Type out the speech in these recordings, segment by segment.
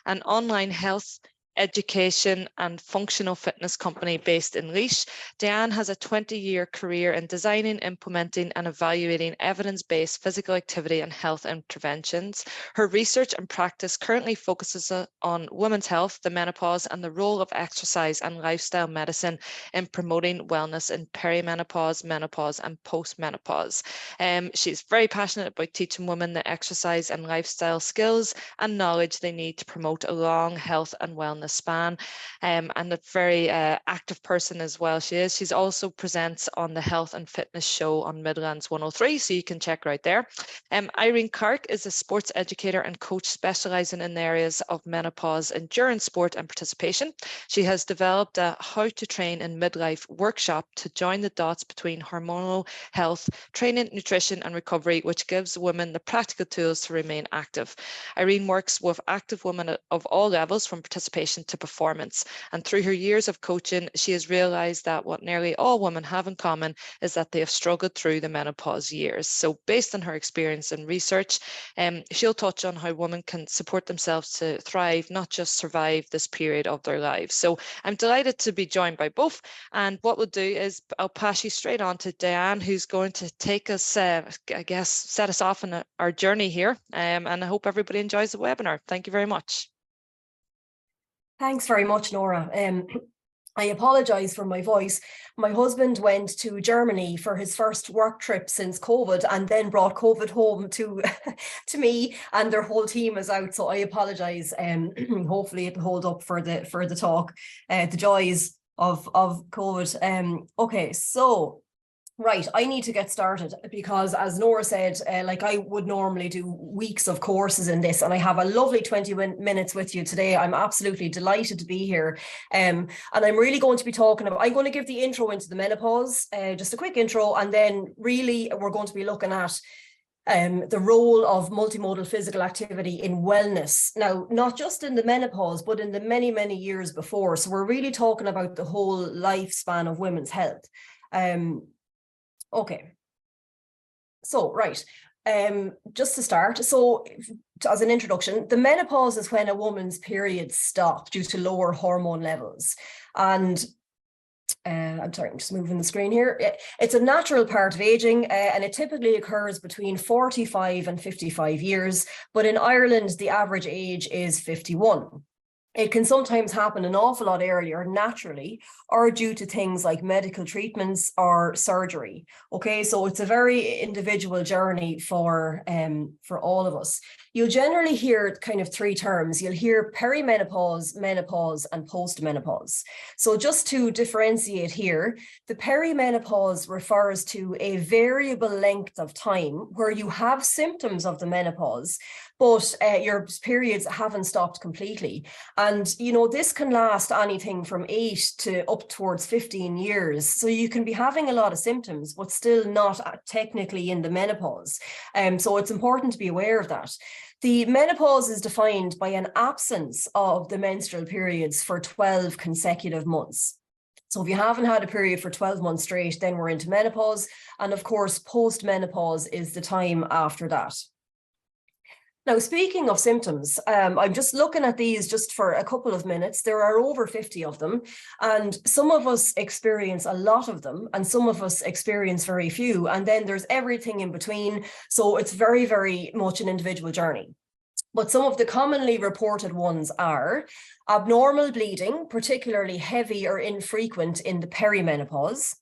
an online health education and functional fitness company based in Laois. Diane has a 20-year career in designing, implementing and evaluating evidence-based physical activity and health interventions. Her research and practice currently focuses on women's health, the menopause and the role of exercise and lifestyle medicine in promoting wellness in perimenopause, menopause and postmenopause. She's very passionate about teaching women the exercise and lifestyle skills and knowledge they need to promote a long health and wellness span, and a very active person as well. She's also presents on the Health and Fitness Show on Midlands 103, so you can check her out there. Irene Clark is a sports educator and coach specializing in the areas of menopause, endurance sport and participation. She has developed a How to Train in Midlife workshop to join the dots between hormonal health, training, nutrition and recovery, which gives women the practical tools to remain active. Irene works with active women of all levels, from participation to performance. And through her years of coaching, she has realized that what nearly all women have in common is that they have struggled through the menopause years. So based on her experience and research, she'll touch on how women can support themselves to thrive, not just survive this period of their lives. So I'm delighted to be joined by both. And what we'll do is I'll pass you straight on to Diane, who's going to take us, I guess, set us off on our journey here. And I hope everybody enjoys the webinar. Thank you very much. Thanks very much, Nora. I apologise for my voice. My husband went to Germany for his first work trip since COVID and then brought COVID home to me, and their whole team is out. So I apologise. Hopefully it'll hold up for the talk. The joys of COVID. Okay, so right, I need to get started because, as Nora said, like I would normally do weeks of courses in this, and I have a lovely 20 minutes with you today. I'm absolutely delighted to be here. And I'm really going to be talking about, I'm going to give the intro into the menopause, just a quick intro, and then really we're going to be looking at the role of multimodal physical activity in wellness. Now, not just in the menopause, but in the many, many years before. So we're really talking about the whole lifespan of women's health. Okay, so right, just to start, so as an introduction, the menopause is when a woman's periods stop due to lower hormone levels. And I'm sorry, I'm just moving the screen here. It's a natural part of aging, and it typically occurs between 45 and 55 years, but in Ireland, the average age is 51. It can sometimes happen an awful lot earlier naturally, or due to things like medical treatments or surgery. Okay, so it's a very individual journey for all of us. You'll generally hear kind of three terms. You'll hear perimenopause, menopause, and postmenopause. So just to differentiate here, the perimenopause refers to a variable length of time where you have symptoms of the menopause, but your periods haven't stopped completely. And, you know, this can last anything from 8 to up towards 15 years. So you can be having a lot of symptoms, but still not technically in the menopause. So it's important to be aware of that. The menopause is defined by an absence of the menstrual periods for 12 consecutive months. So if you haven't had a period for 12 months straight, then we're into menopause. And of course, postmenopause is the time after that. Now, speaking of symptoms, I'm just looking at these just for a couple of minutes. There are over 50 of them, and some of us experience a lot of them, and some of us experience very few, and then there's everything in between. So it's very, very much an individual journey. But some of the commonly reported ones are abnormal bleeding, particularly heavy or infrequent in the perimenopause.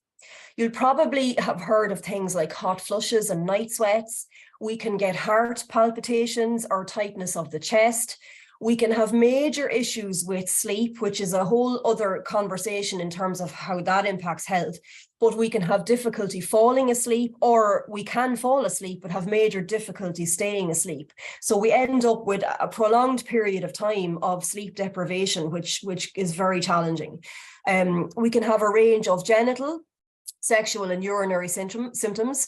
You'll probably have heard of things like hot flushes and night sweats. We can get heart palpitations or tightness of the chest. We can have major issues with sleep, which is a whole other conversation in terms of how that impacts health. But we can have difficulty falling asleep, or we can fall asleep but have major difficulty staying asleep. So we end up with a prolonged period of time of sleep deprivation, which is very challenging. We can have a range of genital, sexual and urinary symptoms.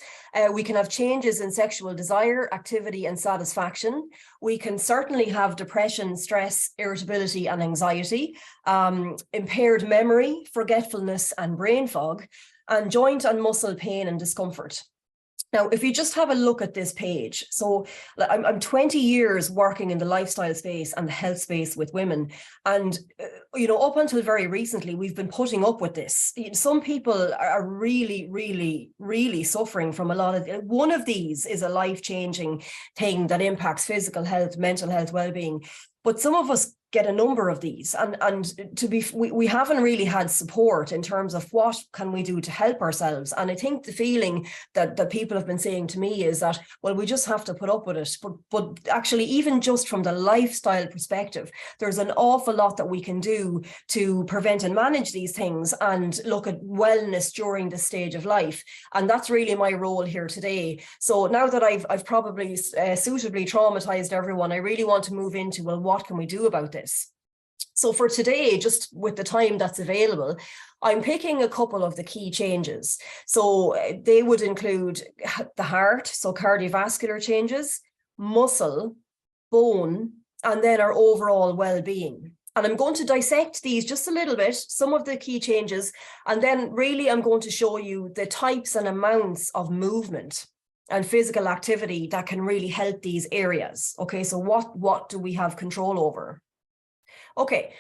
We can have changes in sexual desire, activity and satisfaction. We can certainly have depression, stress, irritability and anxiety, impaired memory, forgetfulness and brain fog, and joint and muscle pain and discomfort. Now, if you just have a look at this page, so I'm 20 years working in the lifestyle space and the health space with women. And, you know, up until very recently, we've been putting up with this. Some people are really, really, really suffering from a lot of, one of these is a life-changing thing that impacts physical health, mental health, well-being. But some of us get a number of these, and we haven't really had support in terms of what can we do to help ourselves. And I think the feeling that people have been saying to me is that, well, we just have to put up with it. But actually, even just from the lifestyle perspective, there's an awful lot that we can do to prevent and manage these things and look at wellness during this stage of life. And that's really my role here today. So now that I've probably suitably traumatized everyone, I really want to move into, well, what can we do about this? So for today, just with the time that's available, I'm picking a couple of the key changes. So they would include the heart, so cardiovascular changes, muscle, bone, and then our overall well-being. And I'm going to dissect these just a little bit, some of the key changes, and then really I'm going to show you the types and amounts of movement and physical activity that can really help these areas. Okay, so what do we have control over? Okay,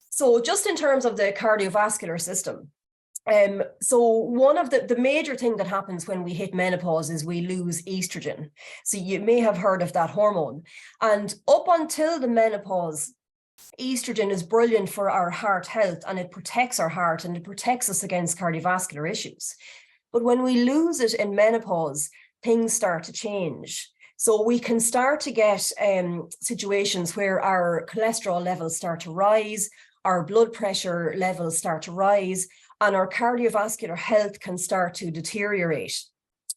so just in terms of the cardiovascular system, so one of the major thing that happens when we hit menopause is we lose estrogen. So you may have heard of that hormone. And up until the menopause, estrogen is brilliant for our heart health, and it protects our heart and it protects us against cardiovascular issues. But when we lose it in menopause, things start to change. So we can start to get situations where our cholesterol levels start to rise, our blood pressure levels start to rise, and our cardiovascular health can start to deteriorate.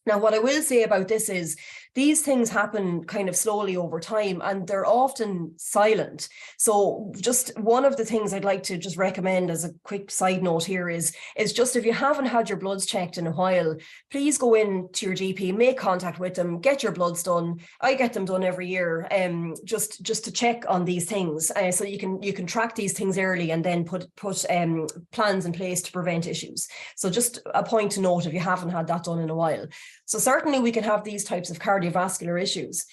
Now, what I will say about this is these things happen kind of slowly over time, and they're often silent. So just one of the things I'd like to just recommend as a quick side note here is just, if you haven't had your bloods checked in a while, please go in to your GP, make contact with them, get your bloods done. I get them done every year, just to check on these things, so you can track these things early and then put plans in place to prevent issues. So just a point to note if you haven't had that done in a while. So certainly we can have these types of cardiovascular issues.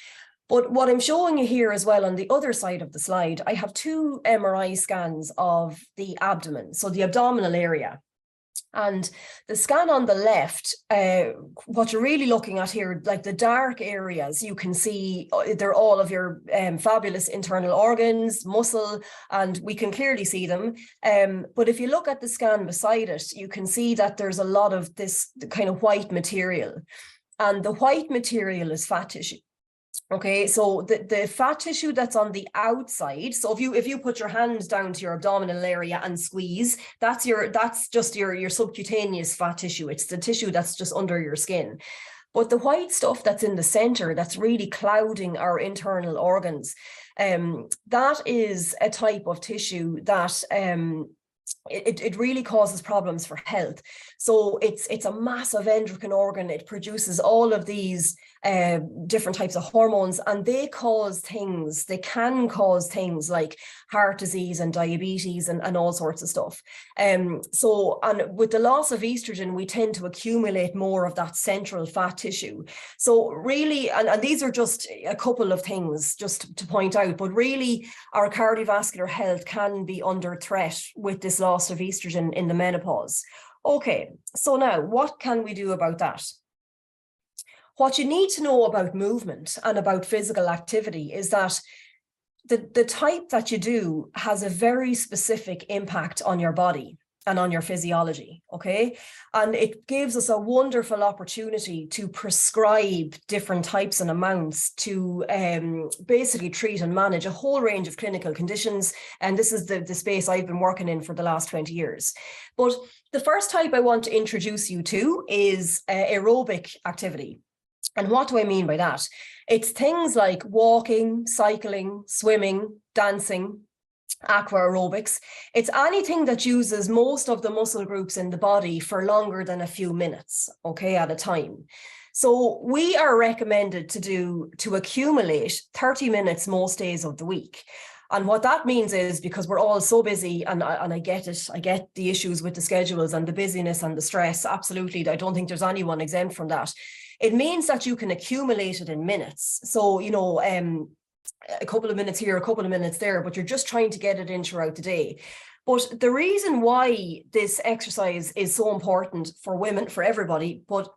But what I'm showing you here as well on the other side of the slide, I have 2 MRI scans of the abdomen, so the abdominal area. And the scan on the left, what you're really looking at here, like the dark areas, you can see they're all of your fabulous internal organs, muscle, and we can clearly see them. But if you look at the scan beside it, you can see that there's a lot of this kind of white material. And the white material is fat tissue. Okay, so the fat tissue that's on the outside, so if you put your hands down to your abdominal area and squeeze, that's just your subcutaneous fat tissue. It's the tissue that's just under your skin. But the white stuff that's in the center, that's really clouding our internal organs, that is a type of tissue that it really causes problems for health. So it's a massive endocrine organ. It produces all of these different types of hormones, and they can cause things like heart disease and diabetes and all sorts of stuff. And with the loss of estrogen, we tend to accumulate more of that central fat tissue. So really, and these are just a couple of things just to point out, but really our cardiovascular health can be under threat with this loss of estrogen in the menopause. Okay, so now what can we do about that? What you need to know about movement and about physical activity is that the type that you do has a very specific impact on your body and on your physiology, okay? And it gives us a wonderful opportunity to prescribe different types and amounts to basically treat and manage a whole range of clinical conditions. And this is the space I've been working in for the last 20 years. But the first type I want to introduce you to is aerobic activity. And what do I mean by that? It's things like walking, cycling, swimming, dancing, aqua aerobics. It's anything that uses most of the muscle groups in the body for longer than a few minutes, okay, at a time. So we are recommended to accumulate 30 minutes most days of the week. And what that means is, because we're all so busy, and I get it, I get the issues with the schedules and the busyness and the stress, absolutely. I don't think there's anyone exempt from that. It means that you can accumulate it in minutes. So, you know, a couple of minutes here, a couple of minutes there, but you're just trying to get it in throughout the day. But the reason why this exercise is so important for women, for everybody, but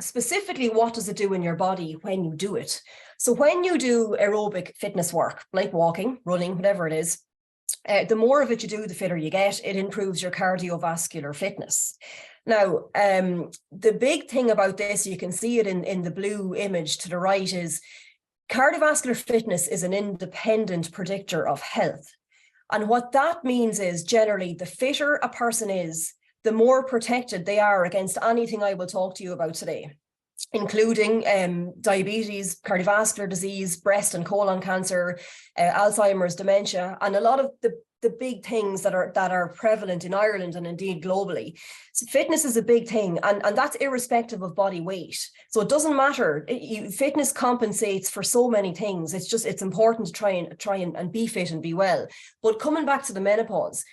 specifically, what does it do in your body when you do it? So when you do aerobic fitness work, like walking, running, whatever it is, the more of it you do, the fitter you get. It improves your cardiovascular fitness. Now, the big thing about this, you can see it in the blue image to the right, is cardiovascular fitness is an independent predictor of health. And what that means is, generally, the fitter a person is, the more protected they are against anything I will talk to you about today, including diabetes, cardiovascular disease, breast and colon cancer, Alzheimer's, dementia, and a lot of the big things that are prevalent in Ireland and indeed globally. So fitness is a big thing, and that's irrespective of body weight. So it doesn't matter. Fitness compensates for so many things. It's important to try and be fit and be well. But coming back to the menopause,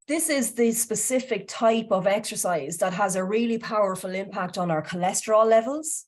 this is the specific type of exercise that has a really powerful impact on our cholesterol levels,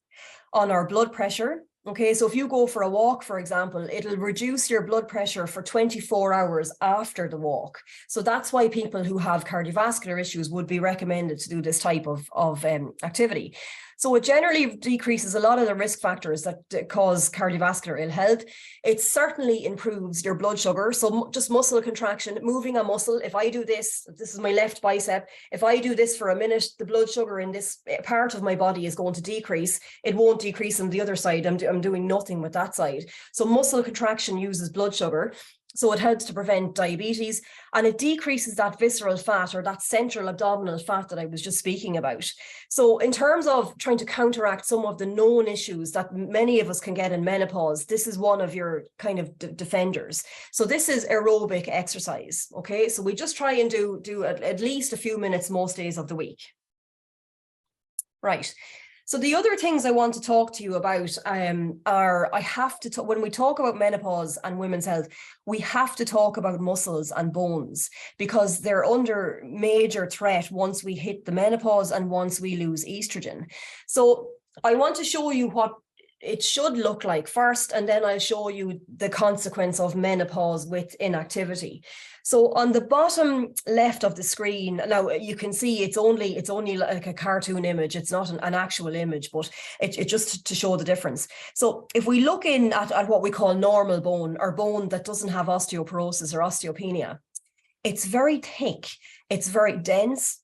on our blood pressure. Okay, so if you go for a walk, for example, it'll reduce your blood pressure for 24 hours after the walk. So that's why people who have cardiovascular issues would be recommended to do this type of activity. So it generally decreases a lot of the risk factors that cause cardiovascular ill health. It certainly improves your blood sugar. So just muscle contraction, moving a muscle. If I do this is my left bicep. If I do this for a minute, the blood sugar in this part of my body is going to decrease. It won't decrease on the other side. I'm doing nothing with that side. So muscle contraction uses blood sugar. So it helps to prevent diabetes, and it decreases that visceral fat, or that central abdominal fat that I was just speaking about. So in terms of trying to counteract some of the known issues that many of us can get in menopause, this is one of your kind of defenders. So this is aerobic exercise. Okay, so we just try and do at least a few minutes most days of the week. Right. So the other things I want to talk to you about are, when we talk about menopause and women's health, we have to talk about muscles and bones, because they're under major threat once we hit the menopause and once we lose estrogen. So I want to show you what it should look like first, and then I'll show you the consequence of menopause with inactivity. So on the bottom left of the screen, now you can see it's only like a cartoon image. It's not an actual image, but it just to show the difference. So if we look in at what we call normal bone, or bone that doesn't have osteoporosis or osteopenia, it's very thick, it's very dense,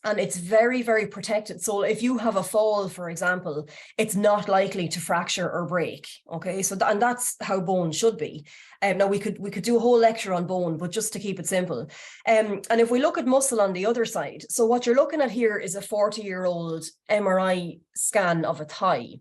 and it's very, very protected. So if you have a fall, for example, it's not likely to fracture or break. Okay, so and that's how bone should be. Now we could do a whole lecture on bone, but just to keep it simple. And if we look at muscle on the other side, so what you're looking at here is a 40-year-old MRI scan of a thigh.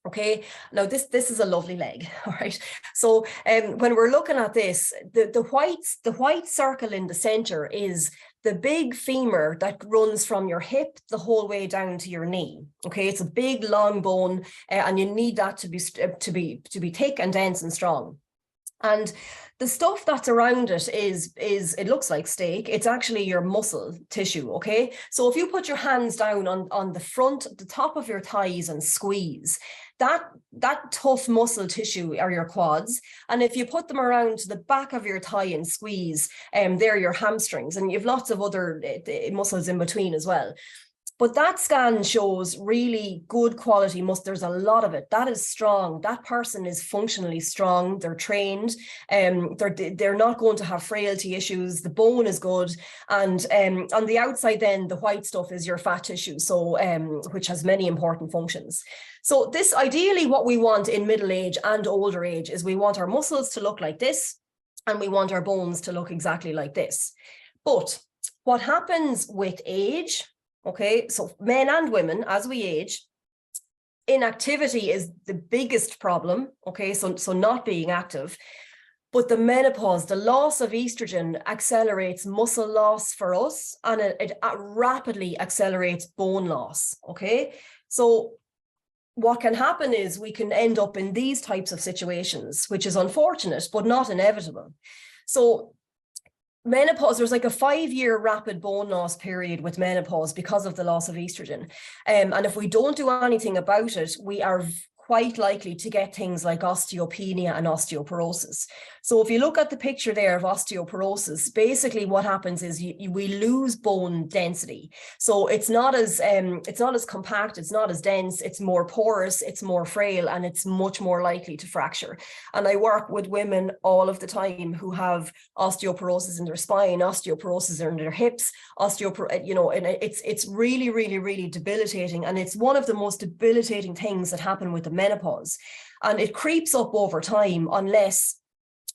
Okay, now this is a lovely leg. All right, so when we're looking at this, the white circle in the center is the big femur that runs from your hip the whole way down to your knee. Okay, it's a big long bone, and you need that to be thick and dense and strong. And the stuff that's around it it looks like steak. It's actually your muscle tissue, okay? So if you put your hands down on the top of your thighs and squeeze, that tough muscle tissue are your quads. And if you put them around the back of your thigh and squeeze, they're your hamstrings. And you have lots of other muscles in between as well. But that scan shows really good quality muscle. There's a lot of it. That is strong. That person is functionally strong. They're trained. They're not going to have frailty issues. The bone is good. And on the outside, then the white stuff is your fat tissue, so which has many important functions. So this, ideally, what we want in middle age and older age is we want our muscles to look like this, and we want our bones to look exactly like this. But what happens with age? Okay, so men and women, as we age, inactivity is the biggest problem. Okay, so not being active. But the menopause, the loss of estrogen, accelerates muscle loss for us, and it rapidly accelerates bone loss. Okay, so what can happen is we can end up in these types of situations, which is unfortunate, but not inevitable. So menopause, there's like a 5-year rapid bone loss period with menopause because of the loss of estrogen. And if we don't do anything about it, we are quite likely to get things like osteopenia and osteoporosis. So if you look at the picture there of osteoporosis, basically what happens is we lose bone density. So it's not as compact, it's not as dense, it's more porous, it's more frail, and it's much more likely to fracture. And I work with women all of the time who have osteoporosis in their spine, osteoporosis in their hips, and it's really, really, really debilitating. And it's one of the most debilitating things that happen with the menopause. And it creeps up over time unless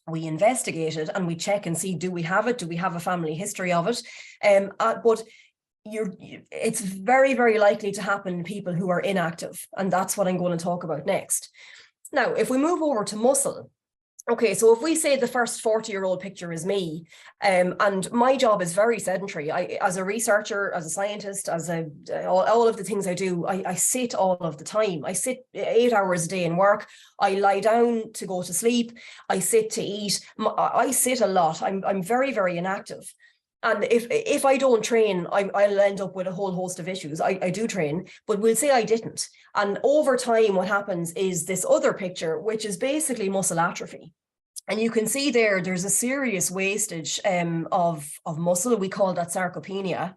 we investigate it and we check and see, do we have it? Do we have a family history of it? But it's very, very likely to happen in people who are inactive. And that's what I'm going to talk about next. Now, if we move over to muscle, okay, so if we say the first 40-year-old picture is me, and my job is very sedentary. As a researcher, as a scientist, all of the things I do, I sit all of the time. I sit 8 hours a day in work. I lie down to go to sleep. I sit to eat. I sit a lot. I'm very, very inactive. And if I don't train, I'll end up with a whole host of issues. I do train, but we'll say I didn't. And over time, what happens is this other picture, which is basically muscle atrophy. And you can see there's a serious wastage of muscle. We call that sarcopenia.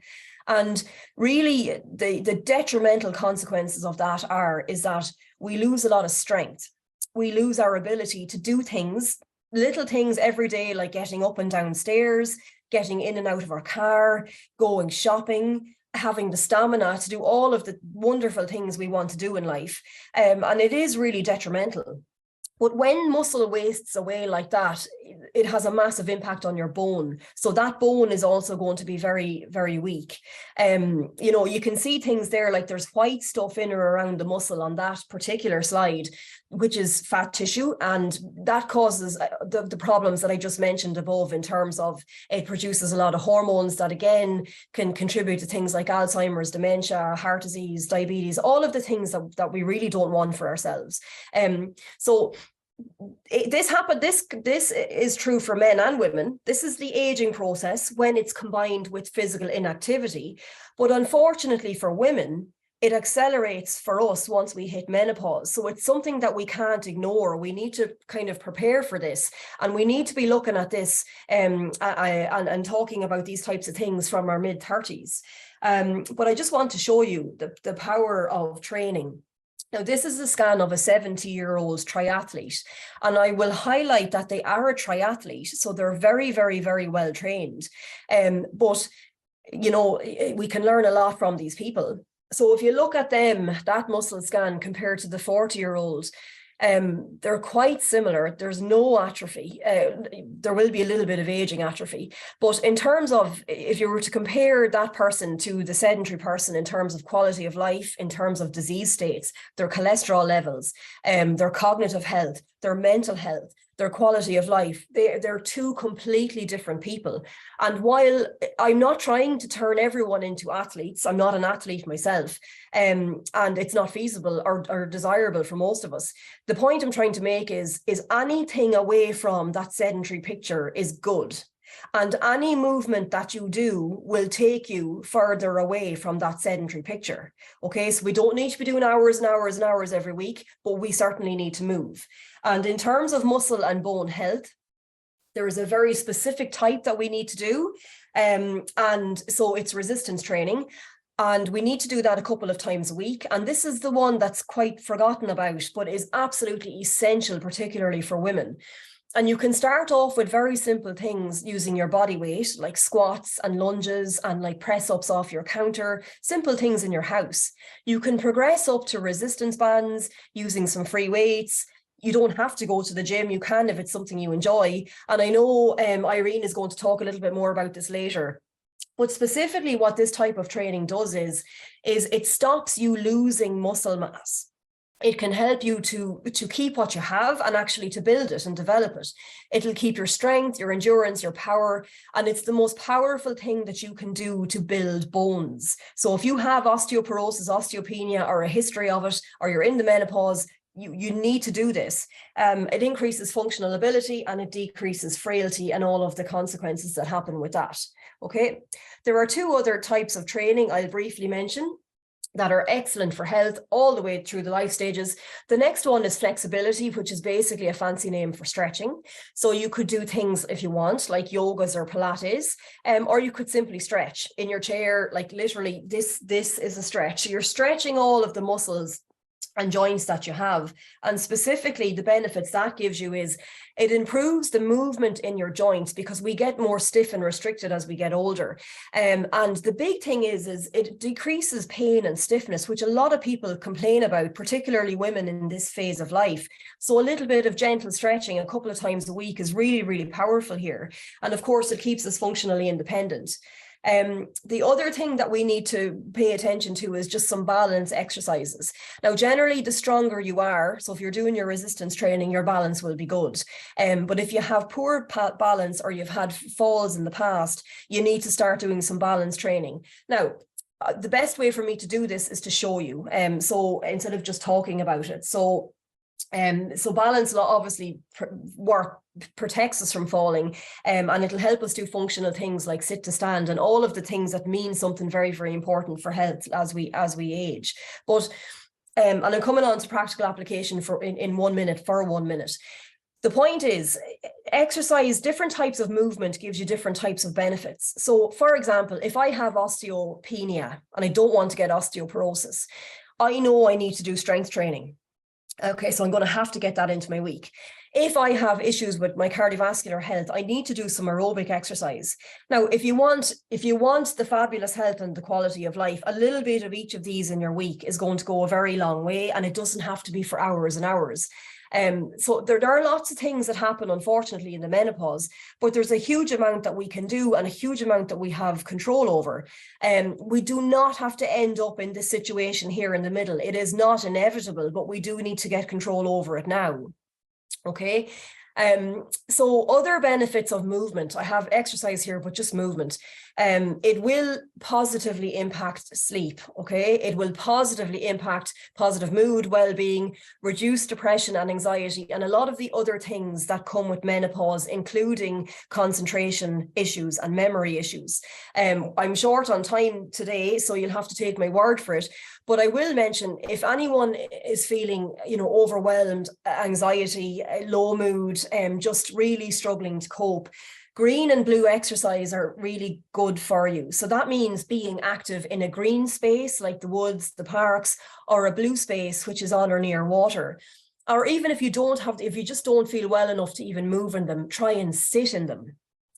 And really, the detrimental consequences of that is that we lose a lot of strength. We lose our ability to do things, little things every day, like getting up and down stairs, getting in and out of our car, going shopping, having the stamina to do all of the wonderful things we want to do in life. And it is really detrimental. But when muscle wastes away like that, it has a massive impact on your bone. So that bone is also going to be very, very weak. You can see things there, like there's white stuff in or around the muscle on that particular slide, which is fat tissue. And that causes the problems that I just mentioned above, in terms of it produces a lot of hormones that, again, can contribute to things like Alzheimer's, dementia, heart disease, diabetes, all of the things that we really don't want for ourselves. So this is true for men and women. This is the aging process when it's combined with physical inactivity. But unfortunately for women, it accelerates for us once we hit menopause. So it's something that we can't ignore. We need to kind of prepare for this, and we need to be looking at this and talking about these types of things from our mid-30s. But I just want to show you the power of training. Now, this is a scan of a 70-year-old triathlete, and I will highlight that they are a triathlete, so they're very, very, very well trained. But, we can learn a lot from these people. So if you look at them, that muscle scan compared to the 40-year-old, they're quite similar. There's no atrophy. There will be a little bit of aging atrophy. But in terms of, if you were to compare that person to the sedentary person in terms of quality of life, in terms of disease states, their cholesterol levels, their cognitive health, their mental health, their quality of life, they're two completely different people. And while I'm not trying to turn everyone into athletes, I'm not an athlete myself, and it's not feasible or desirable for most of us. The point I'm trying to make is anything away from that sedentary picture is good. And any movement that you do will take you further away from that sedentary picture. Okay, so we don't need to be doing hours and hours and hours every week, but we certainly need to move. And in terms of muscle and bone health, there is a very specific type that we need to do. And so it's resistance training. And we need to do that a couple of times a week. And this is the one that's quite forgotten about, but is absolutely essential, particularly for women. And you can start off with very simple things using your body weight, like squats and lunges and like press ups off your counter, simple things in your house. You can progress up to resistance bands using some free weights. You don't have to go to the gym. You can if it's something you enjoy. And I know Irene is going to talk a little bit more about this later. But specifically what this type of training does is it stops you losing muscle mass. It can help you to keep what you have and actually to build it and develop it. It'll keep your strength, your endurance, your power, and it's the most powerful thing that you can do to build bones. So if you have osteoporosis, osteopenia, or a history of it, or you're in the menopause, you need to do this. It increases functional ability and it decreases frailty and all of the consequences that happen with that. Okay, there are two other types of training I'll briefly mention that are excellent for health all the way through the life stages. The next one is flexibility, which is basically a fancy name for stretching. So you could do things if you want, like yogas or Pilates, or you could simply stretch in your chair, like literally this is a stretch. You're stretching all of the muscles and joints that you have. And specifically the benefits that gives you is it improves the movement in your joints because we get more stiff and restricted as we get older. And the big thing is it decreases pain and stiffness, which a lot of people complain about, particularly women in this phase of life. So a little bit of gentle stretching a couple of times a week is really, really powerful here. And of course, it keeps us functionally independent. The other thing that we need to pay attention to is just some balance exercises. Now, generally, the stronger you are, so if you're doing your resistance training, your balance will be good. But if you have poor balance or you've had falls in the past, you need to start doing some balance training. Now, the best way for me to do this is to show you. So instead of just talking about it. So balance obviously protects us from falling, and it'll help us do functional things like sit to stand and all of the things that mean something very, very important for health as we age. But and I'm coming on to practical application in 1 minute for 1 minute. The point is, exercise, different types of movement gives you different types of benefits. So for example, if I have osteopenia and I don't want to get osteoporosis, I know I need to do strength training. Okay, so I'm going to have to get that into my week. If I have issues with my cardiovascular health, I need to do some aerobic exercise. Now, if you want the fabulous health and the quality of life, a little bit of each of these in your week is going to go a very long way, and it doesn't have to be for hours and hours. So there are lots of things that happen, unfortunately, in the menopause, but there's a huge amount that we can do and a huge amount that we have control over. We do not have to end up in this situation here in the middle. It is not inevitable, but we do need to get control over it now. Okay. So other benefits of movement, I have exercise here, but just movement. It will positively impact sleep, okay? It will positively impact positive mood, well-being, reduce depression and anxiety, and a lot of the other things that come with menopause, including concentration issues and memory issues. I'm short on time today, so you'll have to take my word for it. But I will mention, if anyone is feeling, overwhelmed, anxiety, low mood, just really struggling to cope, green and blue exercise are really good for you. So that means being active in a green space like the woods, the parks, or a blue space which is on or near water. Or even if you just don't feel well enough to even move in them, try and sit in them.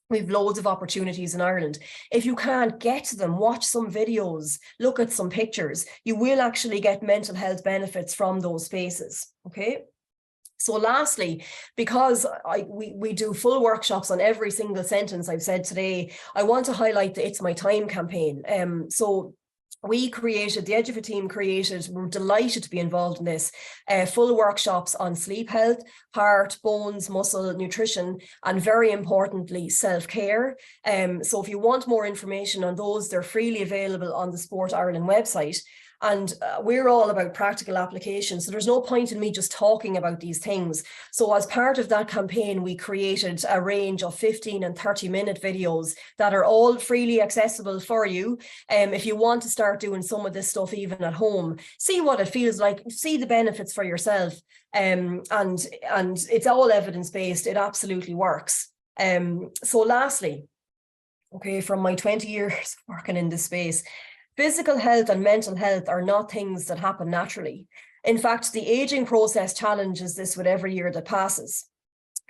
We've loads of opportunities in Ireland. If you can't get to them, watch some videos, look at some pictures. You will actually get mental health benefits from those spaces, okay? So lastly, because we do full workshops on every single sentence I've said today, I want to highlight the It's My Time campaign. So the Edge of a Team created, we're delighted to be involved in this, full workshops on sleep health, heart, bones, muscle, nutrition, and very importantly, self-care. So if you want more information on those, they're freely available on the Sport Ireland website. And we're all about practical application. So there's no point in me just talking about these things. So as part of that campaign, we created a range of 15 and 30-minute videos that are all freely accessible for you. If you want to start doing some of this stuff even at home, see what it feels like, see the benefits for yourself. And it's all evidence-based. It absolutely works. So lastly, okay, from my 20 years working in this space, physical health and mental health are not things that happen naturally. In fact, the aging process challenges this with every year that passes.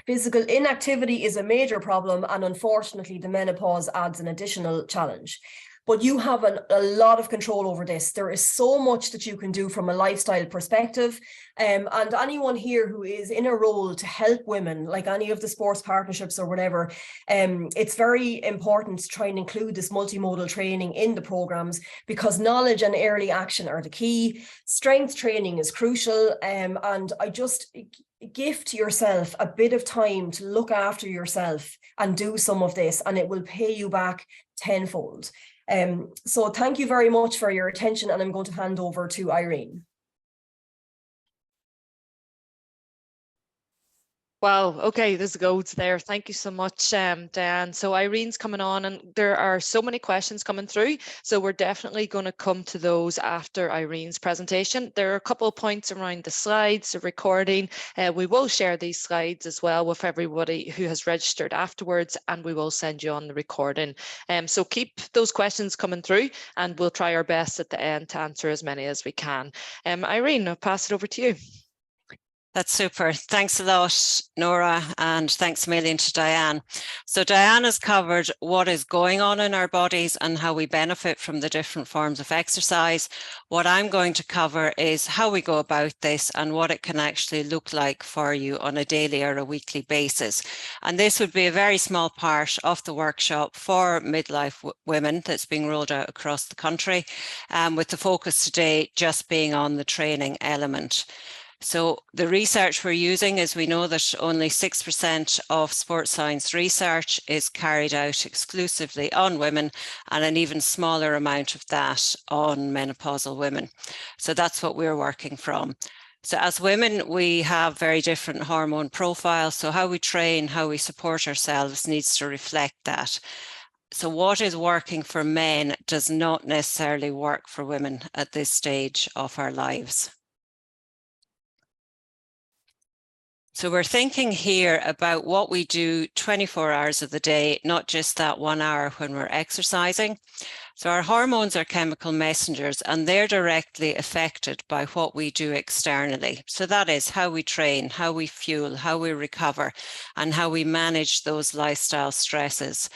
Physical inactivity is a major problem, and unfortunately, the menopause adds an additional challenge. but you have a lot of control over this. There is so much that you can do from a lifestyle perspective. And anyone here who is in a role to help women, like any of the sports partnerships or whatever, it's very important to try and include this multimodal training in the programs, because knowledge and early action are the key. Strength training is crucial. And I just gift yourself a bit of time to look after yourself and do some of this, and it will pay you back tenfold. So thank you very much for your attention, and I'm going to hand over to Irene. Wow. Okay, there's goats there. Thank you so much, Diane. So Irene's coming on, and there are so many questions coming through. So we're definitely going to come to those after Irene's presentation. There are a couple of points around the slides, the recording. We will share these slides as well with everybody who has registered afterwards, and we will send you on the recording. So keep those questions coming through, and we'll try our best at the end to answer as many as we can. Irene, I'll pass it over to you. That's super. Thanks a lot, Nora, and thanks a million to Diane. So Diane has covered what is going on in our bodies and how we benefit from the different forms of exercise. What I'm going to cover is how we go about this and what it can actually look like for you on a daily or a weekly basis. And this would be a very small part of the workshop for midlife women that's being rolled out across the country, with the focus today just being on the training element. So the research we're using is, we know that only 6% of sports science research is carried out exclusively on women, and an even smaller amount of that on menopausal women. So that's what we're working from. So as women, we have very different hormone profiles. So how we train, how we support ourselves needs to reflect that. So what is working for men does not necessarily work for women at this stage of our lives. So we're thinking here about what we do 24 hours of the day, not just that 1 hour when we're exercising. So our hormones are chemical messengers, and they're directly affected by what we do externally. So that is how we train, how we fuel, how we recover, and how we manage those lifestyle stresses.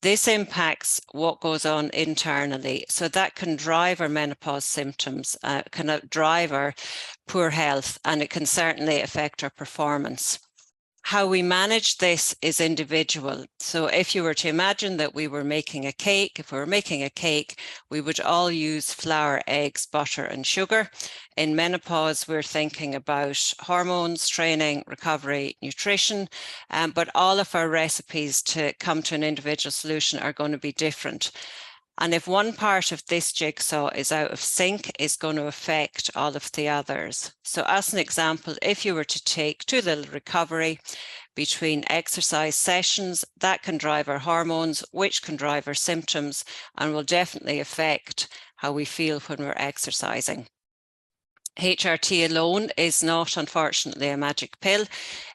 This impacts what goes on internally. So that can drive our menopause symptoms, can drive our poor health, and it can certainly affect our performance. How we manage this is individual. So if you were to imagine that we were making a cake, if we were making a cake, we would all use flour, eggs, butter, and sugar. In menopause, we're thinking about hormones, training, recovery, nutrition, but all of our recipes to come to an individual solution are going to be different. And if one part of this jigsaw is out of sync, it's going to affect all of the others. So as an example, if you were to take too little recovery between exercise sessions, that can drive our hormones, which can drive our symptoms, and will definitely affect how we feel when we're exercising. HRT alone is not, unfortunately, a magic pill.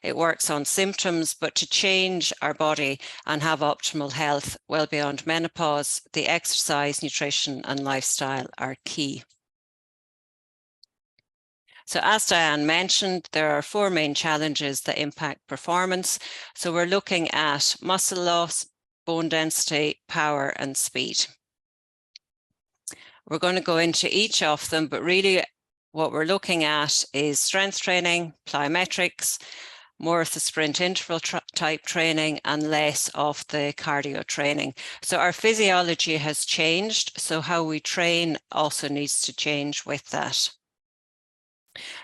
It works on symptoms, but to change our body and have optimal health well beyond menopause, the exercise, nutrition, and lifestyle are key. So as Diane mentioned, there are 4 main challenges that impact performance. So we're looking at muscle loss, bone density, power, and speed. We're going to go into each of them, but really what we're looking at is strength training, plyometrics, more of the sprint interval type training, and less of the cardio training. So our physiology has changed, so how we train also needs to change with that.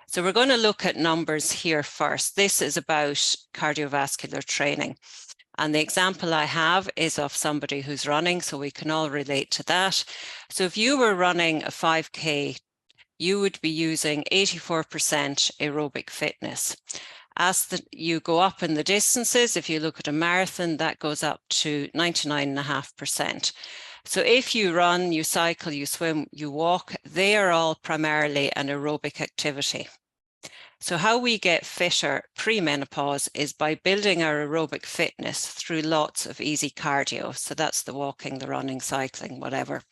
So we're going to look at numbers here first. This is about cardiovascular training. And the example I have is of somebody who's running, so we can all relate to that. So if you were running a 5K, you would be using 84% aerobic fitness. As you go up in the distances, if you look at a marathon, that goes up to 99.5%. So if you run, you cycle, you swim, you walk, they are all primarily an aerobic activity. So how we get fitter pre-menopause is by building our aerobic fitness through lots of easy cardio. So that's the walking, the running, cycling, whatever.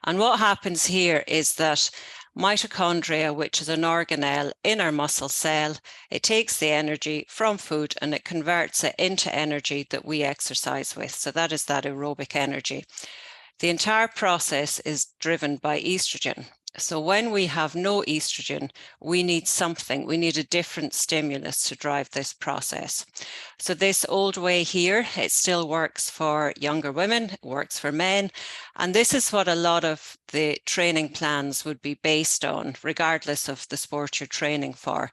And what happens here is that mitochondria, which is an organelle in our muscle cell, it takes the energy from food and it converts it into energy that we exercise with. So that is that aerobic energy. The entire process is driven by estrogen. So when we have no estrogen, we need something, we need a different stimulus to drive this process. So this old way here, it still works for younger women, it works for men. And this is what a lot of the training plans would be based on, regardless of the sport you're training for,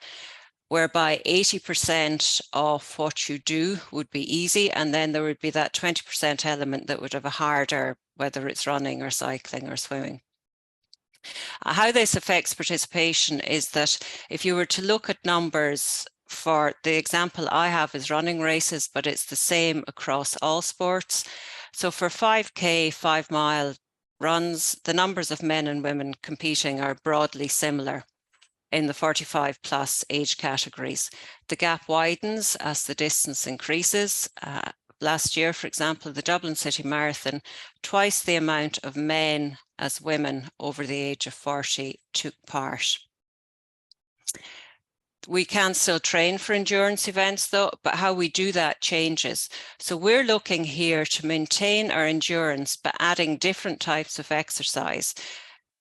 whereby 80% of what you do would be easy. And then there would be that 20% element that would have a harder, whether it's running or cycling or swimming. How this affects participation is that if you were to look at numbers, for the example I have is running races, but it's the same across all sports. So for 5K, 5-mile runs, the numbers of men and women competing are broadly similar in the 45 plus age categories. The gap widens as the distance increases. Last year, for example, the Dublin City Marathon, twice the amount of men as women over the age of 40 took part. We can still train for endurance events though, but how we do that changes. So we're looking here to maintain our endurance, but adding different types of exercise.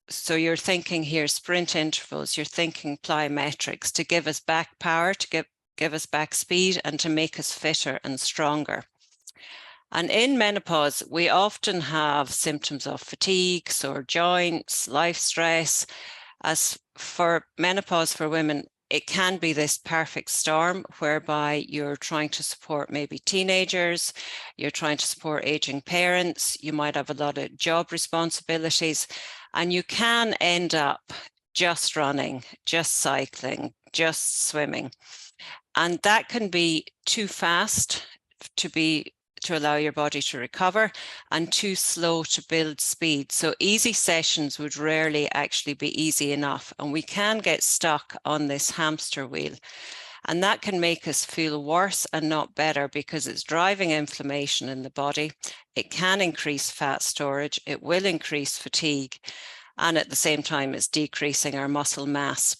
So you're thinking here sprint intervals, you're thinking plyometrics to give us back power, to give us back speed, and to make us fitter and stronger. And in menopause, we often have symptoms of fatigue, sore joints, life stress. As for menopause for women, it can be this perfect storm whereby you're trying to support maybe teenagers, you're trying to support aging parents, you might have a lot of job responsibilities, and you can end up just running, just cycling, just swimming. And that can be too fast to allow your body to recover and too slow to build speed. So easy sessions would rarely actually be easy enough. And we can get stuck on this hamster wheel. And that can make us feel worse and not better because it's driving inflammation in the body. It can increase fat storage. It will increase fatigue. And at the same time, it's decreasing our muscle mass.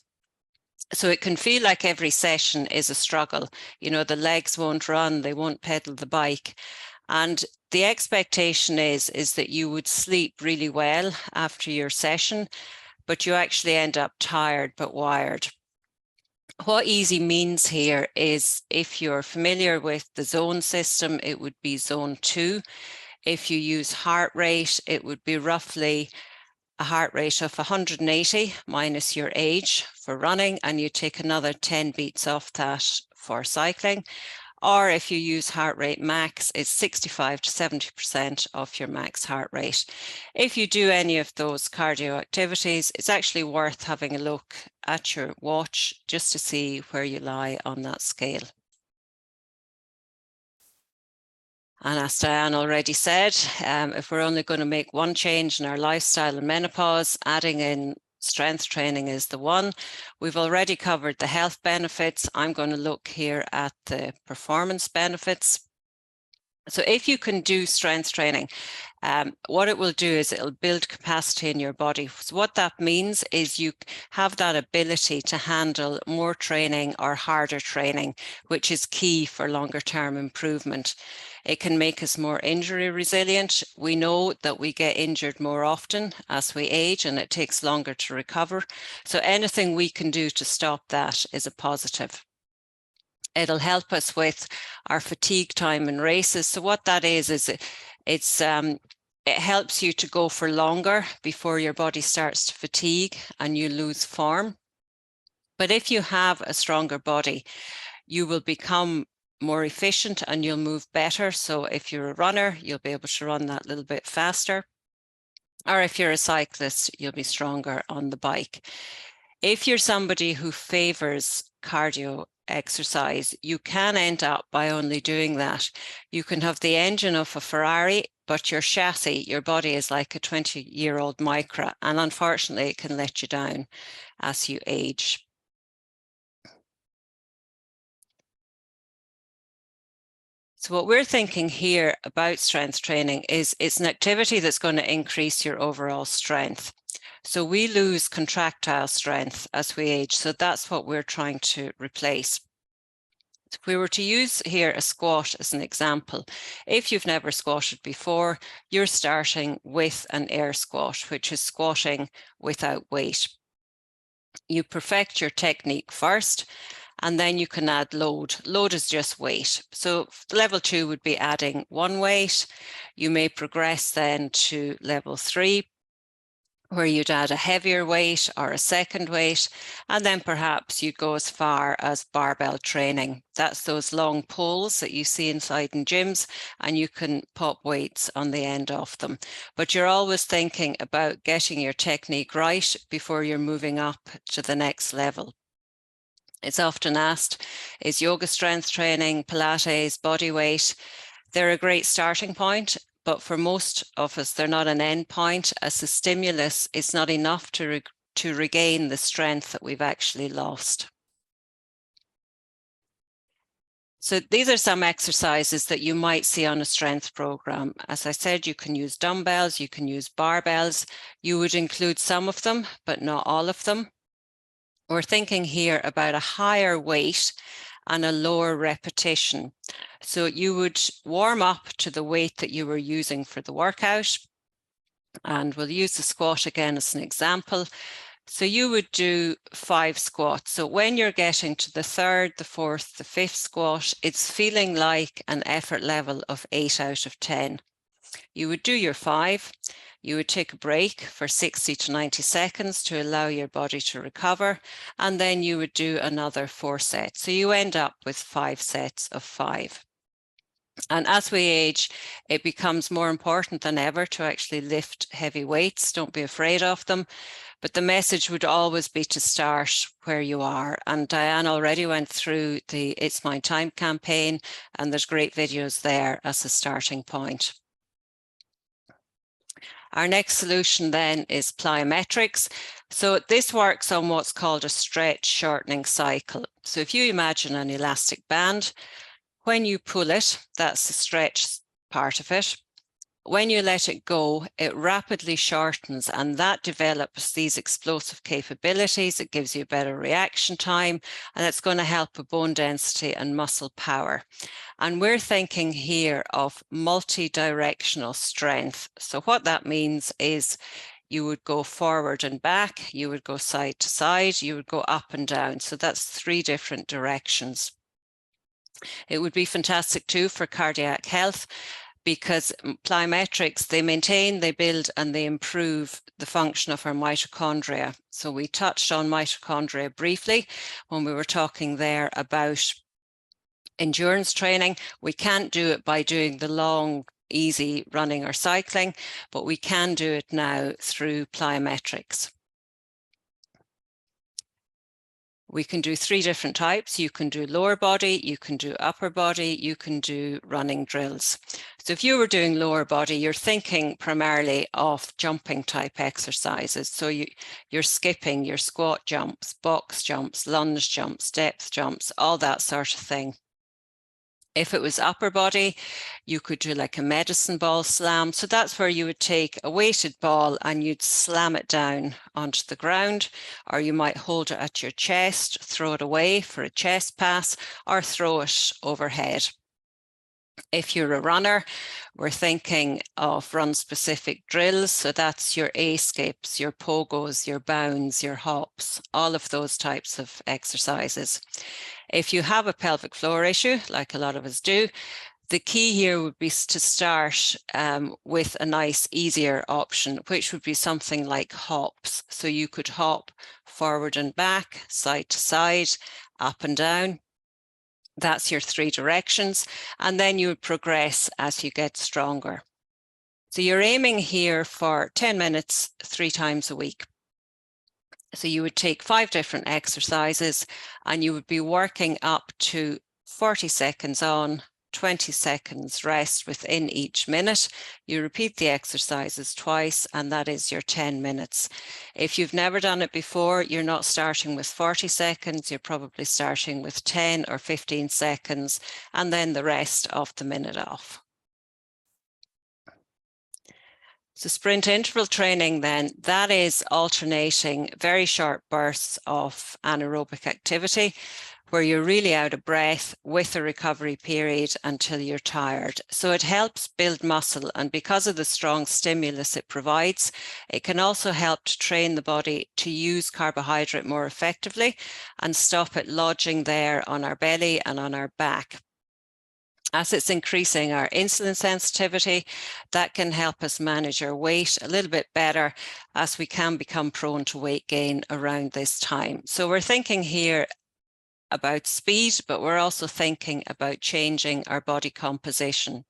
So it can feel like every session is a struggle. You know, the legs won't run, they won't pedal the bike. And the expectation is that you would sleep really well after your session, but you actually end up tired but wired. What easy means here is if you're familiar with the zone system, it would be zone 2. If you use heart rate, it would be roughly a heart rate of 180 minus your age for running, and you take another 10 beats off that for cycling. Or if you use heart rate max, it's 65 to 70% of your max heart rate. If you do any of those cardio activities, it's actually worth having a look at your watch just to see where you lie on that scale. And as Diane already said, if we're only going to make one change in our lifestyle in menopause, adding in strength training is the one. We've already covered the health benefits. I'm going to look here at the performance benefits. So if you can do strength training, what it will do is it'll build capacity in your body. So what that means is you have that ability to handle more training or harder training, which is key for longer term improvement. It can make us more injury resilient. We know that we get injured more often as we age and it takes longer to recover. So anything we can do to stop that is a positive. It'll help us with our fatigue time in races. So what that is it helps you to go for longer before your body starts to fatigue and you lose form. But if you have a stronger body, you will become more efficient and you'll move better. So if you're a runner, you'll be able to run that little bit faster. Or if you're a cyclist, you'll be stronger on the bike. If you're somebody who favors cardio exercise, you can end up by only doing that. You can have the engine of a Ferrari, but your chassis, your body is like a 20-year-old Micra, and unfortunately it can let you down as you age. So what we're thinking here about strength training is it's an activity that's going to increase your overall strength. So we lose contractile strength as we age. So that's what we're trying to replace. If we were to use here a squat as an example, if you've never squatted before, you're starting with an air squat, which is squatting without weight. You perfect your technique first, and then you can add load. Load is just weight. So level 2 would be adding one weight. You may progress then to level 3, where you'd add a heavier weight or a second weight, and then perhaps you'd go as far as barbell training. That's those long poles that you see inside in gyms, and you can pop weights on the end of them. But you're always thinking about getting your technique right before you're moving up to the next level. It's often asked, is yoga strength training, Pilates, body weight? They're a great starting point, but for most of us, they're not an end point, as the stimulus is not enough to regain the strength that we've actually lost. So these are some exercises that you might see on a strength program. As I said, you can use dumbbells, you can use barbells. You would include some of them, but not all of them. We're thinking here about a higher weight and a lower repetition. So you would warm up to the weight that you were using for the workout. And we'll use the squat again as an example. So you would do 5 squats. So when you're getting to the 3rd, the 4th, the 5th squat, it's feeling like an effort level of 8 out of 10. You would do your 5. You would take a break for 60 to 90 seconds to allow your body to recover, and then you would do another 4 sets. So you end up with 5 sets of 5. And as we age, it becomes more important than ever to actually lift heavy weights. Don't be afraid of them. But the message would always be to start where you are. And Diane already went through the It's My Time campaign, and there's great videos there as a starting point. Our next solution then is plyometrics. So this works on what's called a stretch shortening cycle. So if you imagine an elastic band, when you pull it, that's the stretch part of it. When you let it go, it rapidly shortens, and that develops these explosive capabilities. It gives you better reaction time, and it's going to help with bone density and muscle power. And we're thinking here of multi-directional strength. So what that means is you would go forward and back, you would go side to side, you would go up and down. So that's 3 different directions. It would be fantastic too for cardiac health, because plyometrics, they maintain, they build, and they improve the function of our mitochondria. So we touched on mitochondria briefly when we were talking there about endurance training. We can't do it by doing the long, easy running or cycling, but we can do it now through plyometrics. We can do 3 different types. You can do lower body, you can do upper body, you can do running drills. So if you were doing lower body, you're thinking primarily of jumping type exercises. So you're skipping, your squat jumps, box jumps, lunge jumps, depth jumps, all that sort of thing. If it was upper body, you could do like a medicine ball slam. So that's where you would take a weighted ball and you'd slam it down onto the ground, or you might hold it at your chest, throw it away for a chest pass, or throw it overhead. If you're a runner, we're thinking of run-specific drills. So that's your A-skips, your pogos, your bounds, your hops, all of those types of exercises. If you have a pelvic floor issue, like a lot of us do, the key here would be to start with a nice, easier option, which would be something like hops. So you could hop forward and back, side to side, up and down. That's your 3 directions. And then you would progress as you get stronger. So you're aiming here for 10 minutes, 3 times a week. So you would take 5 different exercises and you would be working up to 40 seconds on, 20 seconds rest within each minute. You repeat the exercises twice, and that is your 10 minutes. If you've never done it before, you're not starting with 40 seconds, you're probably starting with 10 or 15 seconds, and then the rest of the minute off. So sprint interval training then, that is alternating very short bursts of anaerobic activity, where you're really out of breath with a recovery period until you're tired. So it helps build muscle, and because of the strong stimulus it provides, it can also help to train the body to use carbohydrate more effectively and stop it lodging there on our belly and on our back. As it's increasing our insulin sensitivity, that can help us manage our weight a little bit better, as we can become prone to weight gain around this time. So we're thinking here about speed, but we're also thinking about changing our body composition.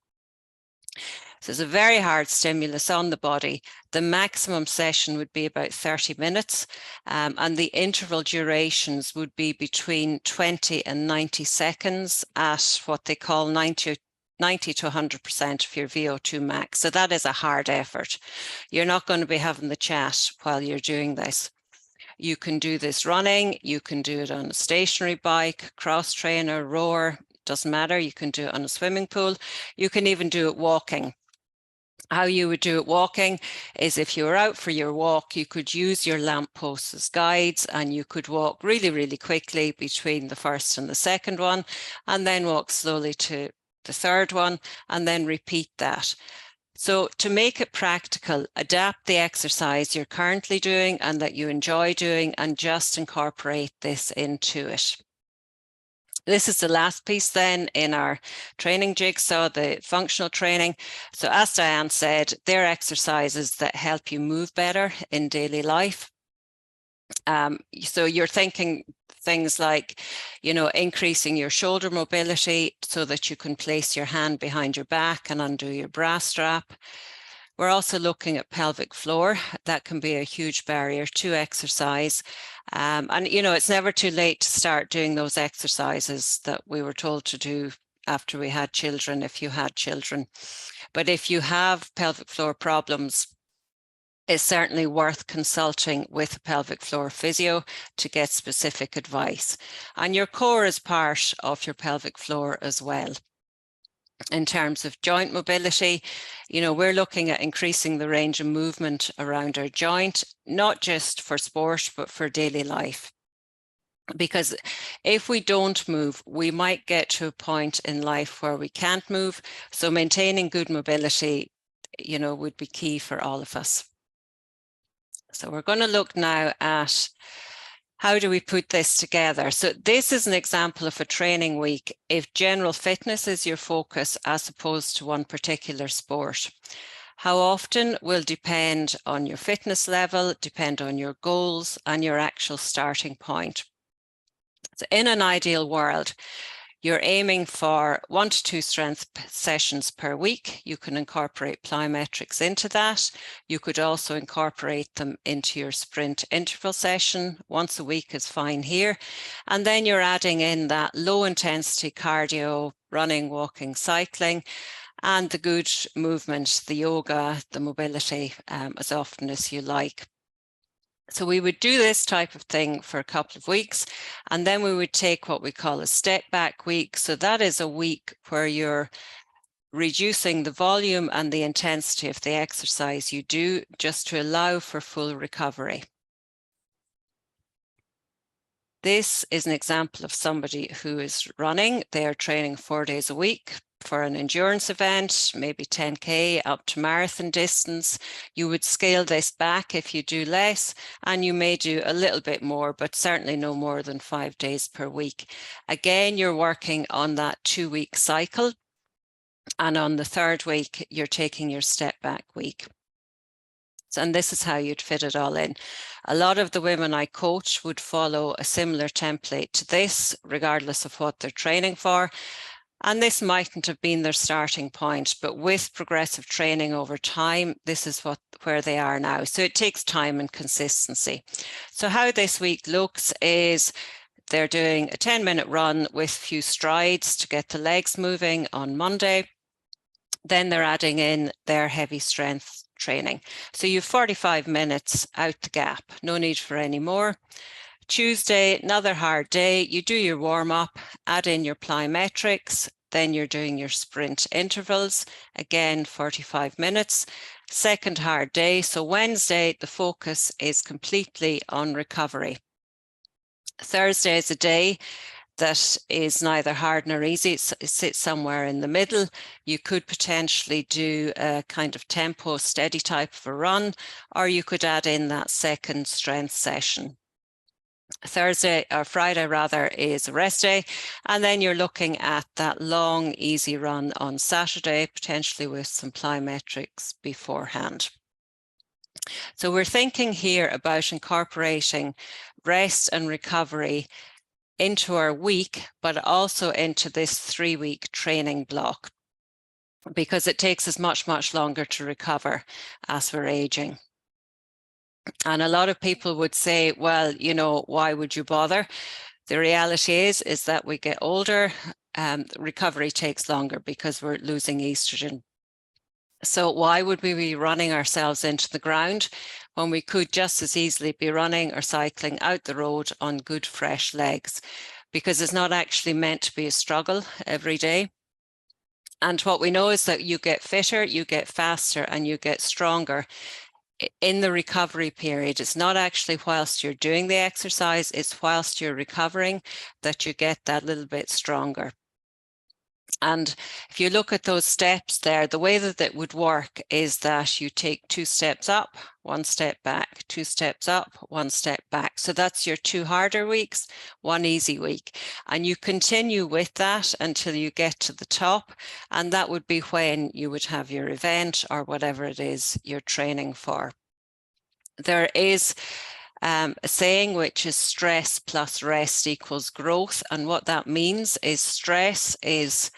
So it's a very hard stimulus on the body. The maximum session would be about 30 minutes, and the interval durations would be between 20 and 90 seconds at what they call 90 to 100% of your VO2 max. So that is a hard effort. You're not going to be having the chat while you're doing this. You can do this running, you can do it on a stationary bike, cross trainer, rower, doesn't matter. You can do it on a swimming pool. You can even do it walking. How you would do it walking is, if you were out for your walk, you could use your lampposts as guides, and you could walk really, really quickly between the first and the second one, and then walk slowly to the third one, and then repeat that. So to make it practical, adapt the exercise you're currently doing and that you enjoy doing, and just incorporate this into it. This is the last piece then in our training jigsaw, the functional training. So as Diane said, they're exercises that help you move better in daily life. So you're thinking things like, increasing your shoulder mobility so that you can place your hand behind your back and undo your bra strap. We're also looking at pelvic floor. That can be a huge barrier to exercise. And, it's never too late to start doing those exercises that we were told to do after we had children, if you had children. But if you have pelvic floor problems, it's certainly worth consulting with a pelvic floor physio to get specific advice. And your core is part of your pelvic floor as well. In terms of joint mobility, we're looking at increasing the range of movement around our joint, not just for sport, but for daily life. Because if we don't move, we might get to a point in life where we can't move. So maintaining good mobility, would be key for all of us. So we're going to look now at how do we put this together? So this is an example of a training week if general fitness is your focus as opposed to one particular sport. How often will depend on your fitness level, depend on your goals and your actual starting point. So in an ideal world, you're aiming for 1 to 2 strength sessions per week. You can incorporate plyometrics into that. You could also incorporate them into your sprint interval session. Once a week is fine here. And then you're adding in that low intensity cardio, running, walking, cycling, and the good movement, the yoga, the mobility, as often as you like. So we would do this type of thing for a couple of weeks, and then we would take what we call a step back week. So that is a week where you're reducing the volume and the intensity of the exercise you do, just to allow for full recovery. This is an example of somebody who is running. They are training 4 days a week for an endurance event, maybe 10K up to marathon distance. You would scale this back if you do less, and you may do a little bit more, but certainly no more than 5 days per week. Again, you're working on that 2-week cycle, and on the 3rd week, you're taking your step back week. And this is how you'd fit it all in. A lot of the women I coach would follow a similar template to this, regardless of what they're training for. And this mightn't have been their starting point, but with progressive training over time, this is where they are now. So it takes time and consistency. So how this week looks is they're doing a 10-minute run with a few strides to get the legs moving on Monday. Then they're adding in their heavy strength training. So you've 45 minutes out the gap, no need for any more. Tuesday, another hard day. You do your warm-up, add in your plyometrics, then you're doing your sprint intervals, again 45 minutes. Second hard day, so Wednesday, the focus is completely on recovery. Thursday is a day that is neither hard nor easy. It sits somewhere in the middle. You could potentially do a kind of tempo, steady type of a run, or you could add in that second strength session. Thursday or Friday rather is a rest day, and then you're looking at that long easy run on Saturday, potentially with some plyometrics beforehand. So we're thinking here about incorporating rest and recovery into our week, but also into this 3-week training block, because it takes us much longer to recover as we're aging. And a lot of people would say, well, you know, why would you bother? The reality is that we get older, recovery takes longer because we're losing estrogen. So why would we be running ourselves into the ground when we could just as easily be running or cycling out the road on good, fresh legs? Because it's not actually meant to be a struggle every day. And what we know is that you get fitter, you get faster, and you get stronger in the recovery period. It's not actually whilst you're doing the exercise, it's whilst you're recovering that you get that little bit stronger. And if you look at those steps there, the way that it would work is that you take 2 steps up, 1 step back, 2 steps up, 1 step back. So that's your 2 harder weeks, 1 easy week. And you continue with that until you get to the top. And that would be when you would have your event or whatever it is you're training for. There is a saying which is stress plus rest equals growth. And what that means is stress is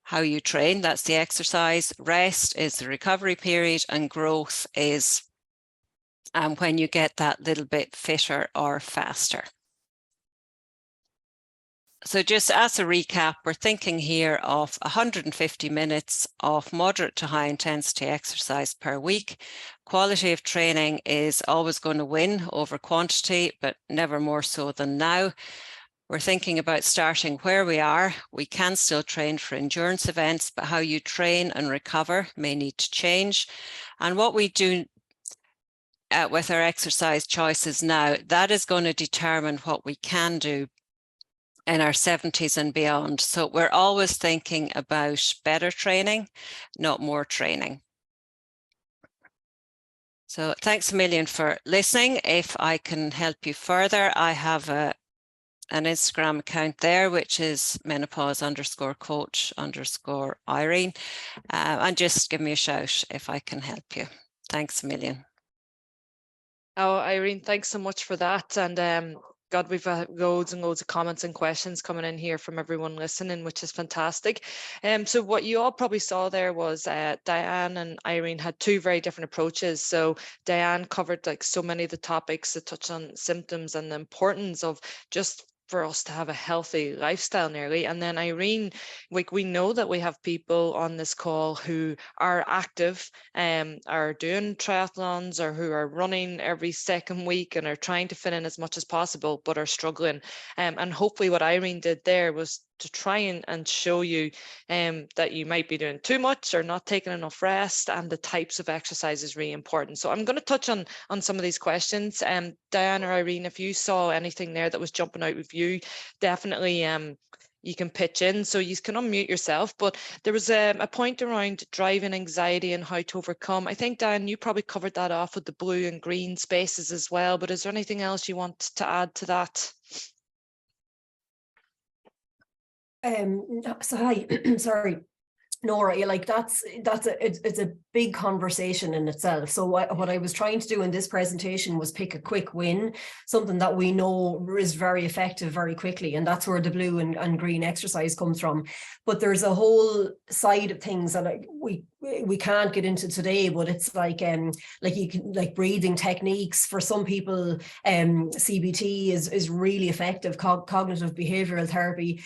how you train, that's the exercise, rest is the recovery period, and growth is when you get that little bit fitter or faster. So just as a recap, we're thinking here of 150 minutes of moderate to high intensity exercise per week. Quality of training is always going to win over quantity, but never more so than now. We're thinking about starting where we are. We can still train for endurance events, but how you train and recover may need to change. And what we do with our exercise choices now, that is going to determine what we can do in our 70s and beyond. So we're always thinking about better training, not more training. So thanks a million for listening. If I can help you further, I have an Instagram account there, which is menopause_coach_Irene. And just give me a shout if I can help you. Thanks a million. Oh, Irene, thanks so much for that. And God, we've loads and loads of comments and questions coming in here from everyone listening, which is fantastic. So what you all probably saw there was Diane and Irene had 2 very different approaches. So Diane covered like so many of the topics that touch on symptoms and the importance of just for us to have a healthy lifestyle nearly. And then Irene, like we know that we have people on this call who are active, are doing triathlons or who are running every second week and are trying to fit in as much as possible, but are struggling. And hopefully what Irene did there was to try and show you that you might be doing too much or not taking enough rest, and the types of exercise is really important. So I'm going to touch on some of these questions. Diane or Irene, if you saw anything there that was jumping out with you, definitely you can pitch in, so you can unmute yourself. But there was a point around driving anxiety and how to overcome. I think, Diane, you probably covered that off with the blue and green spaces as well, but is there anything else you want to add to that? So hi, sorry, Nora, like it's a big conversation in itself. So what I was trying to do in this presentation was pick a quick win, something that we know is very effective very quickly, and that's where the blue and green exercise comes from. But there's a whole side of things that we can't get into today, but it's like you can, like breathing techniques for some people. CBT is really effective, cognitive behavioral therapy.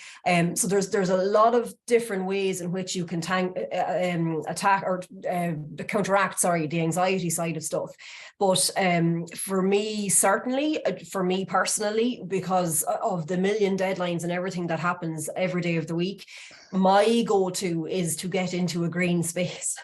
So there's a lot of different ways in which you can counteract, the anxiety side of stuff. But for me, certainly, for me personally, because of the million deadlines and everything that happens every day of the week, my go-to is to get into a green space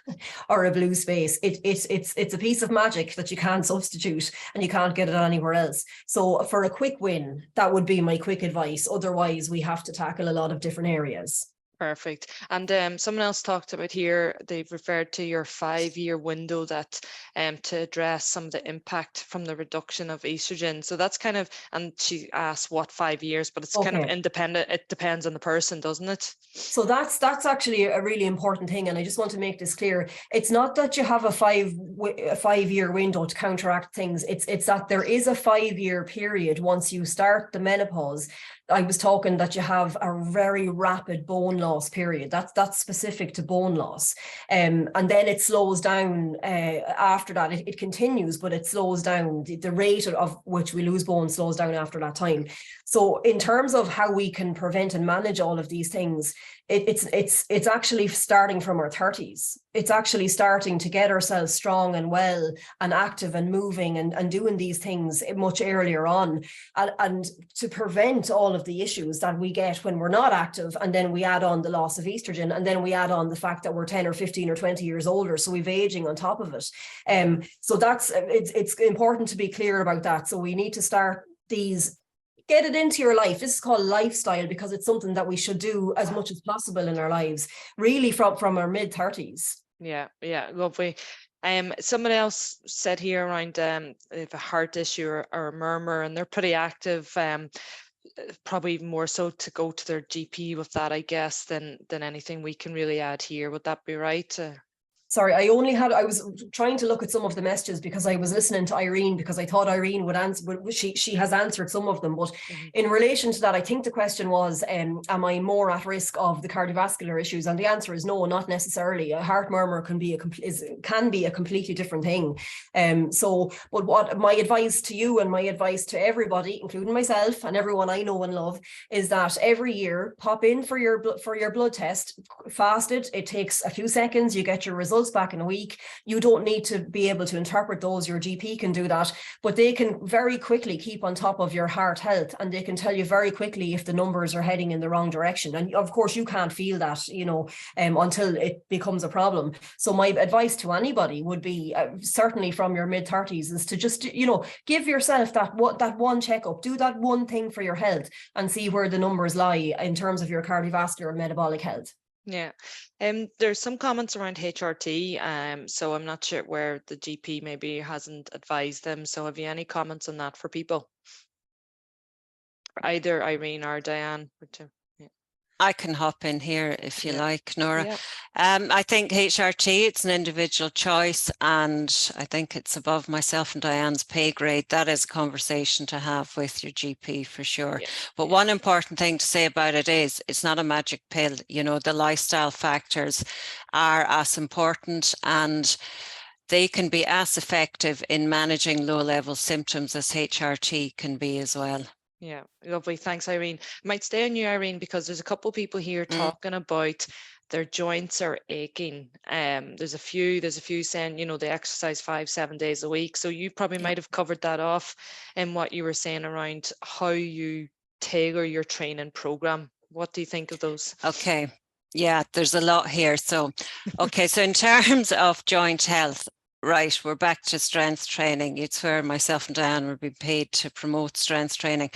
or a blue space. It's a piece of magic that you can't substitute, and you can't get it anywhere else. So for a quick win, that would be my quick advice. Otherwise, we have to tackle a lot of different areas. Perfect. And someone else talked about here, they've referred to your 5-year window that to address some of the impact from the reduction of estrogen. So that's kind of, and she asked what 5 years, but it's kind of independent. It depends on the person, doesn't it? So that's actually a really important thing. And I just want to make this clear. It's not that you have a 5-year window to counteract things. It's that there is a 5-year period once you start the menopause. I was talking that you have a very rapid bone loss period. That's specific to bone loss. And then it slows down after that. It continues, but it slows down. The rate of which we lose bone slows down after that time. So in terms of how we can prevent and manage all of these things, it's actually starting from our 30s. It's actually starting to get ourselves strong and well and active and moving and doing these things much earlier on, and to prevent all of the issues that we get when we're not active. And then we add on the loss of estrogen, and then we add on the fact that we're 10 or 15 or 20 years older, so we've aging on top of it. So it's important to be clear about that. So we need to start these, get it into your life. This is called lifestyle, because it's something that we should do as much as possible in our lives, really from our mid-30s. Yeah, lovely. Someone else said here around if a heart issue or a murmur, and they're pretty active, probably more so to go to their GP with that, I guess, than anything we can really add here. Would that be right? Sorry, I was trying to look at some of the messages because I was listening to Irene, because I thought Irene would answer, but she has answered some of them. But in relation to that, I think the question was, am I more at risk of the cardiovascular issues? And the answer is no, not necessarily. A heart murmur can be a completely different thing. But what my advice to you and my advice to everybody, including myself and everyone I know and love, is that every year pop in for your blood test, fasted. It takes a few seconds. You get your results back in a week. You don't need to be able to interpret those. Your GP can do that, but they can very quickly keep on top of your heart health, and they can tell you very quickly if the numbers are heading in the wrong direction. And of course you can't feel that, until it becomes a problem. So my advice to anybody would be, certainly from your mid-30s, is to just, give yourself that one checkup, do that one thing for your health, and see where the numbers lie in terms of your cardiovascular and metabolic health. Yeah, there's some comments around HRT, so I'm not sure where the GP maybe hasn't advised them. So have you any comments on that for people? Either Irene or Diane. I can hop in here if you like, Nora. Yeah. I think HRT, it's an individual choice, and I think it's above myself and Diane's pay grade. That is a conversation to have with your GP for sure. Yeah. But one important thing to say about it is it's not a magic pill. The lifestyle factors are as important, and they can be as effective in managing low-level symptoms as HRT can be as well. Yeah, lovely. Thanks, Irene. Might stay on you, Irene, because there's a couple of people here talking about their joints are aching. There's a few saying, they exercise 5-7 days a week. So you probably might have covered that off in what you were saying around how you tailor your training program. What do you think of those? Okay. Yeah, there's a lot here. So in terms of joint health, right, we're back to strength training. You'd swear myself and Diane would be paid to promote strength training.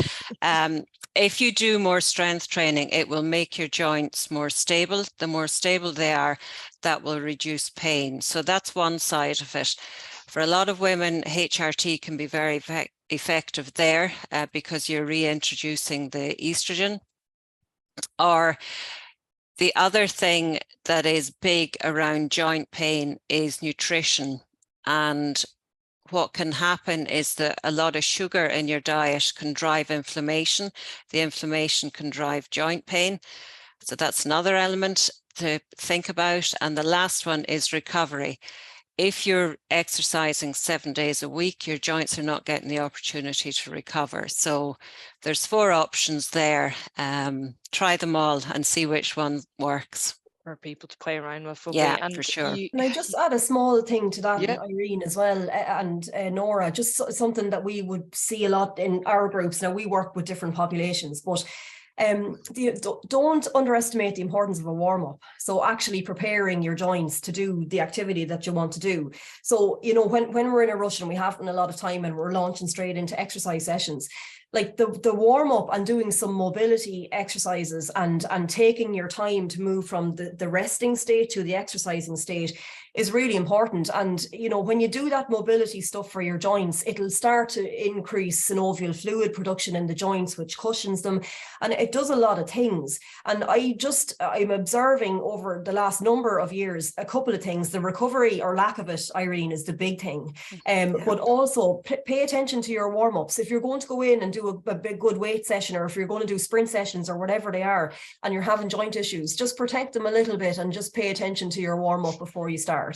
If you do more strength training, it will make your joints more stable. The more stable they are, that will reduce pain. So that's one side of it. For a lot of women, HRT can be very effective there because you're reintroducing the estrogen. Or the other thing that is big around joint pain is nutrition. And what can happen is that a lot of sugar in your diet can drive inflammation. The inflammation can drive joint pain. So that's another element to think about. And the last one is recovery. If you're exercising 7 days a week, your joints are not getting the opportunity to recover. So there's 4 options there. Try them all and see which one works. for people to play around with. Yeah, and for sure. Can I just add a small thing to that, Yeah. Irene, as well, and Nora, just something that we would see a lot in our groups. Now, we work with different populations, but don't underestimate the importance of a warm-up. So actually preparing your joints to do the activity that you want to do. So, you know, when we're in a rush and we haven't a lot of time and we're launching straight into exercise sessions, like the warm-up and doing some mobility exercises and taking your time to move from the resting state to the exercising state is really important. And, you know, when you do that mobility stuff for your joints, it'll start to increase synovial fluid production in the joints, which cushions them. And it does a lot of things. And I'm observing over the last number of years, a couple of things. The recovery or lack of it, Irene, is the big thing. But also pay attention to your warm-ups. If you're going to go in and do a big good weight session, or if you're going to do sprint sessions or whatever they are, and you're having joint issues, just protect them a little bit and just pay attention to your warm-up before you start.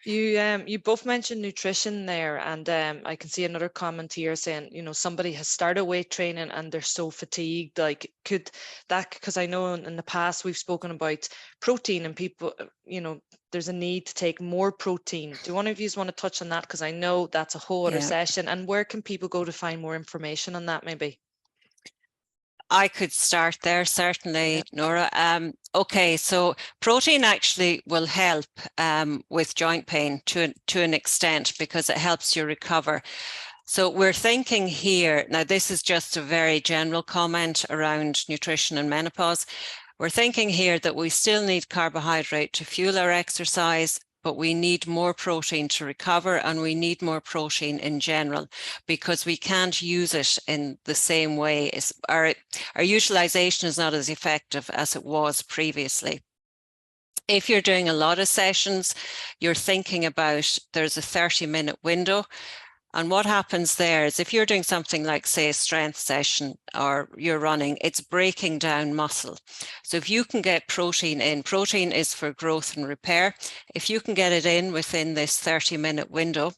You both mentioned nutrition there, and I can see another comment here saying, you know, somebody has started weight training and they're so fatigued. Like, could that, because I know in the past we've spoken about protein and people, you know, there's a need to take more protein. Do one of you want to touch on that? Because I know that's a whole other session. And where can people go to find more information on that, maybe? I could start there, certainly, Nora. Okay, so protein actually will help with joint pain to an extent, because it helps you recover. So we're thinking here, now this is just a very general comment around nutrition and menopause. We're thinking here that we still need carbohydrate to fuel our exercise, but we need more protein to recover, and we need more protein in general, because we can't use it in the same way. Our utilization is not as effective as it was previously. If you're doing a lot of sessions, you're thinking about, there's a 30-minute window. And what happens there is, if you're doing something like, say, a strength session or you're running, it's breaking down muscle. So if you can get protein in, protein is for growth and repair. If you can get it in within this 30-minute window,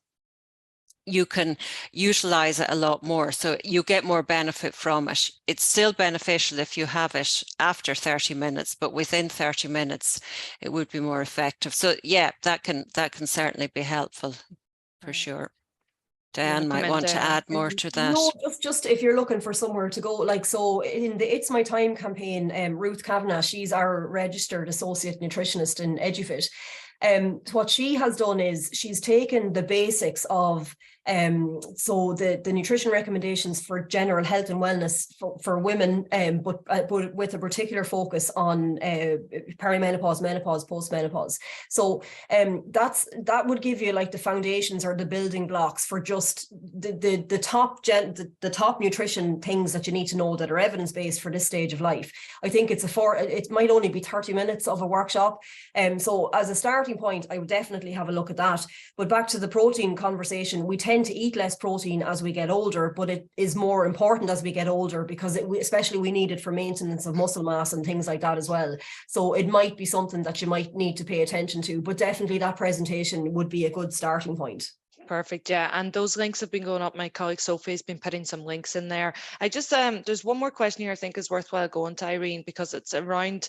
you can utilize it a lot more. So you get more benefit from it. It's still beneficial if you have it after 30 minutes, but within 30 minutes, it would be more effective. So yeah, that can certainly be helpful for sure. Diane might want to add more to that. No, just if you're looking for somewhere to go, like, so in the It's My Time campaign, Ruth Kavanagh, she's our registered associate nutritionist in EduFit. What she has done is she's taken the basics of so the nutrition recommendations for general health and wellness for women, but with a particular focus on perimenopause, menopause, postmenopause. So that would give you like the foundations or the building blocks for just the top nutrition things that you need to know that are evidence-based for this stage of life. I think it might only be 30 minutes of a workshop. So as a starting point, I would definitely have a look at that. But back to the protein conversation, we tend to eat less protein as we get older, but it is more important as we get older, because especially we need it for maintenance of muscle mass and things like that as well. So it might be something that you might need to pay attention to, but definitely that presentation would be a good starting point. Perfect. Yeah. And those links have been going up. My colleague Sophie has been putting some links in there. I just, there's one more question here I think is worthwhile going to, Irene, because it's around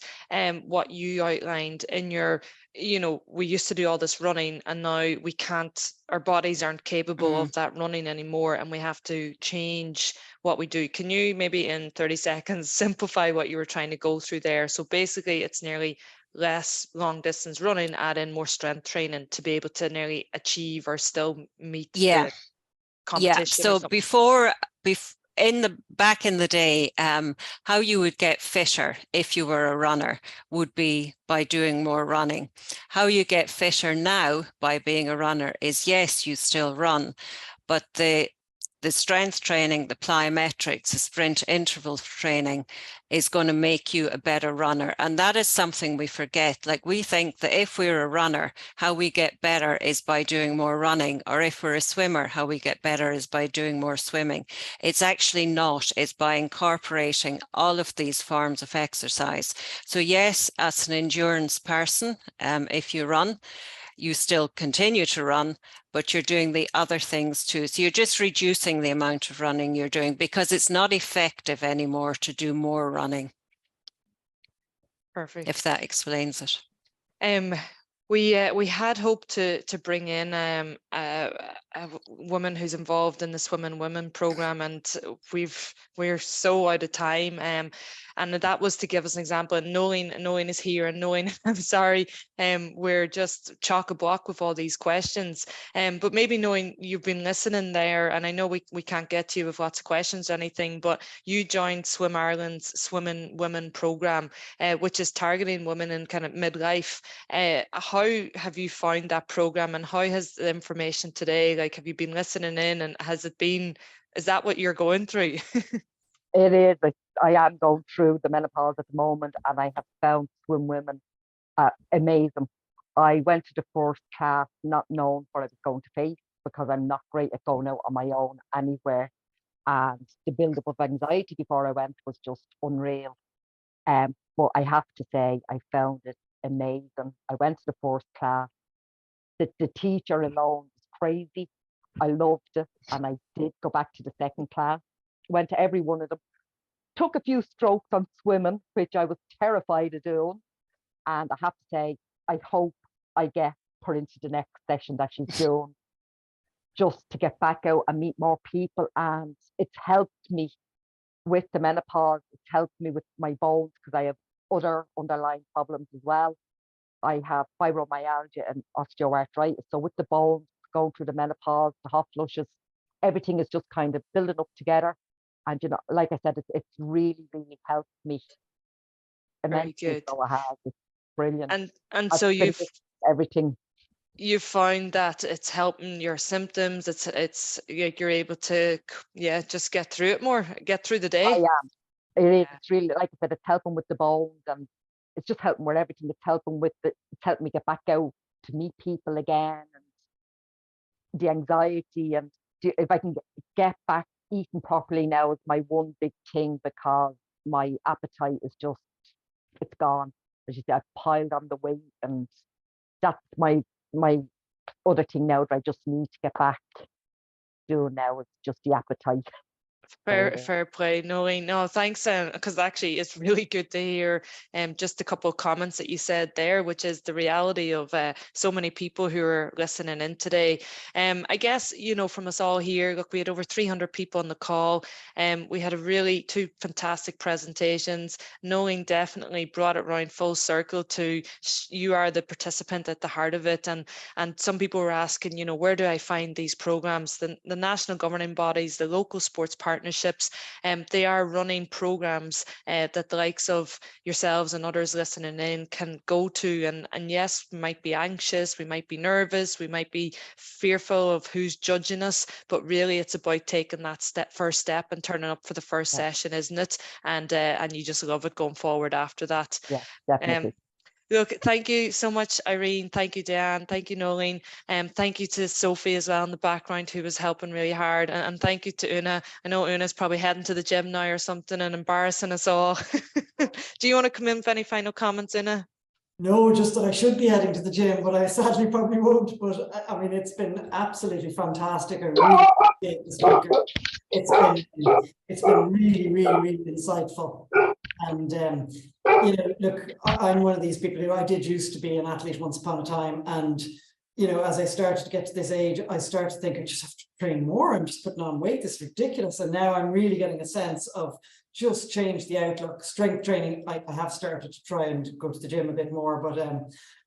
what you outlined in your, you know, we used to do all this running and now we can't, our bodies aren't capable of that running anymore, and we have to change what we do. Can you maybe in 30 seconds simplify what you were trying to go through there? So basically it's nearly less long distance running, add in more strength training to be able to nearly achieve or still meet the competition. So back in the day, how you would get fitter if you were a runner would be by doing more running. How you get fitter now by being a runner is, yes, you still run, but the strength training, the plyometrics, the sprint interval training is going to make you a better runner. And that is something we forget. Like, we think that if we're a runner, how we get better is by doing more running, or if we're a swimmer, how we get better is by doing more swimming. It's actually not. It's by incorporating all of these forms of exercise. So yes, as an endurance person, if you run, you still continue to run, but you're doing the other things too. So you're just reducing the amount of running you're doing, because it's not effective anymore to do more running. Perfect. If that explains it. We had hoped to bring in a woman who's involved in the Swim and Women program, and we're so out of time. And that was to give us an example. And knowing is here, and knowing, I'm sorry, we're just chock-a-block with all these questions. But maybe knowing you've been listening there, and I know we can't get to you with lots of questions or anything, but you joined Swim Ireland's Swim and Women program, which is targeting women in kind of midlife. How have you found that program, and how has the information today, like, have you been listening in, and is that what you're going through? It is. I am going through the menopause at the moment, and I have found Swim Women amazing. I went to the first class not knowing what I was going to face, because I'm not great at going out on my own anywhere. And the build-up of anxiety before I went was just unreal. But I have to say, I found it amazing. I went to the first class. The teacher alone was crazy. I loved it, and I did go back to the second class. Went to every one of them. Took a few strokes on swimming, which I was terrified of doing. And I have to say, I hope I get put into the next session that she's doing, just to get back out and meet more people. And it's helped me with the menopause. It's helped me with my bones, because I have other underlying problems as well. I have fibromyalgia and osteoarthritis. So with the bones, going through the menopause, the hot flushes, everything is just kind of building up together. And, you know, like I said, it's really, really helped me immensely. Very good. So it has. It's brilliant. And so everything. You've found that it's helping your symptoms. It's you're able to just get through it more, get through the day. I am. It is. It's really, like I said, it's helping with the bones, and it's just helping with everything. It's helping me get back out to meet people again, and the anxiety, and if I can get back eating properly now is my one big thing, because my appetite is just, it's gone. As you say, I've piled on the weight, and that's my other thing now that I just need to get back doing now, is just the appetite. Fair play. No, thanks. Because actually it's really good to hear just a couple of comments that you said there, which is the reality of so many people who are listening in today. I guess, you know, from us all here, look, we had over 300 people on the call. We had two fantastic presentations. Knowing definitely brought it around full circle to you are the participant at the heart of it. And some people were asking, you know, where do I find these programs? The national governing bodies, the local sports partnerships, they are running programs that the likes of yourselves and others listening in can go to. And yes, we might be anxious, we might be nervous, we might be fearful of who's judging us, but really it's about taking that first step and turning up for the first session, isn't it? And you just love it going forward after that. Yeah, definitely. Look, thank you so much, Irene. Thank you, Diane. Thank you, Nolene. Thank you to Sophie as well in the background, who was helping really hard. And thank you to Una. I know Una's probably heading to the gym now or something and embarrassing us all. Do you want to come in with any final comments, Una? No, just that I should be heading to the gym, but I sadly probably won't. But I mean, it's been absolutely fantastic. I really appreciate the speaker. It's been really, really, really insightful. And you know, look, I'm one of these people who I did used to be an athlete once upon a time, and you know, as I started to get to this age, I started to think I just have to train more. I'm just putting on weight. This is ridiculous. And now I'm really getting a sense of just change the outlook. Strength training, I have started to try and go to the gym a bit more, but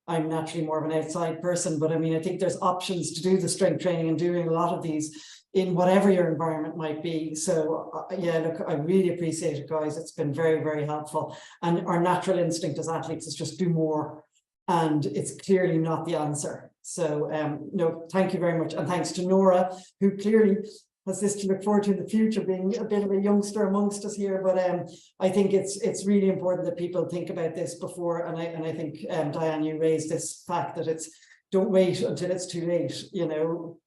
I'm naturally more of an outside person. But I mean, I think there's options to do the strength training and doing a lot of these in whatever your environment might be. So yeah, look, I really appreciate it, guys. It's been very, very helpful. And our natural instinct as athletes is just do more. And it's clearly not the answer. So no, thank you very much. And thanks to Nora, who clearly has this to look forward to in the future, being a bit of a youngster amongst us here. But I think it's really important that people think about this before. And I think, Diane, you raised this fact that it's, don't wait until it's too late, you know,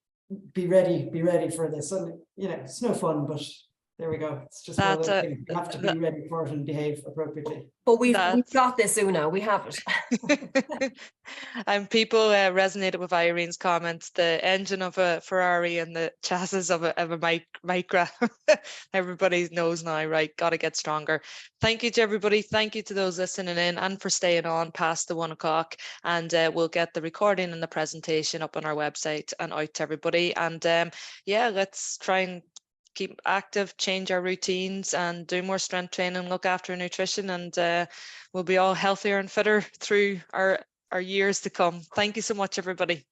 be ready for this. And, you know, it's no fun, but there we go. It's just one of those things. You have to be ready for it and behave appropriately. But we've got this, Una. We have it. And people resonated with Irene's comments, the engine of a Ferrari and the chassis of a Micra. Everybody knows now, right? Got to get stronger. Thank you to everybody. Thank you to those listening in and for staying on past the 1 o'clock. And we'll get the recording and the presentation up on our website and out to everybody. And yeah, let's try and keep active, change our routines and do more strength training, look after nutrition, and we'll be all healthier and fitter through our years to come. Thank you so much, everybody.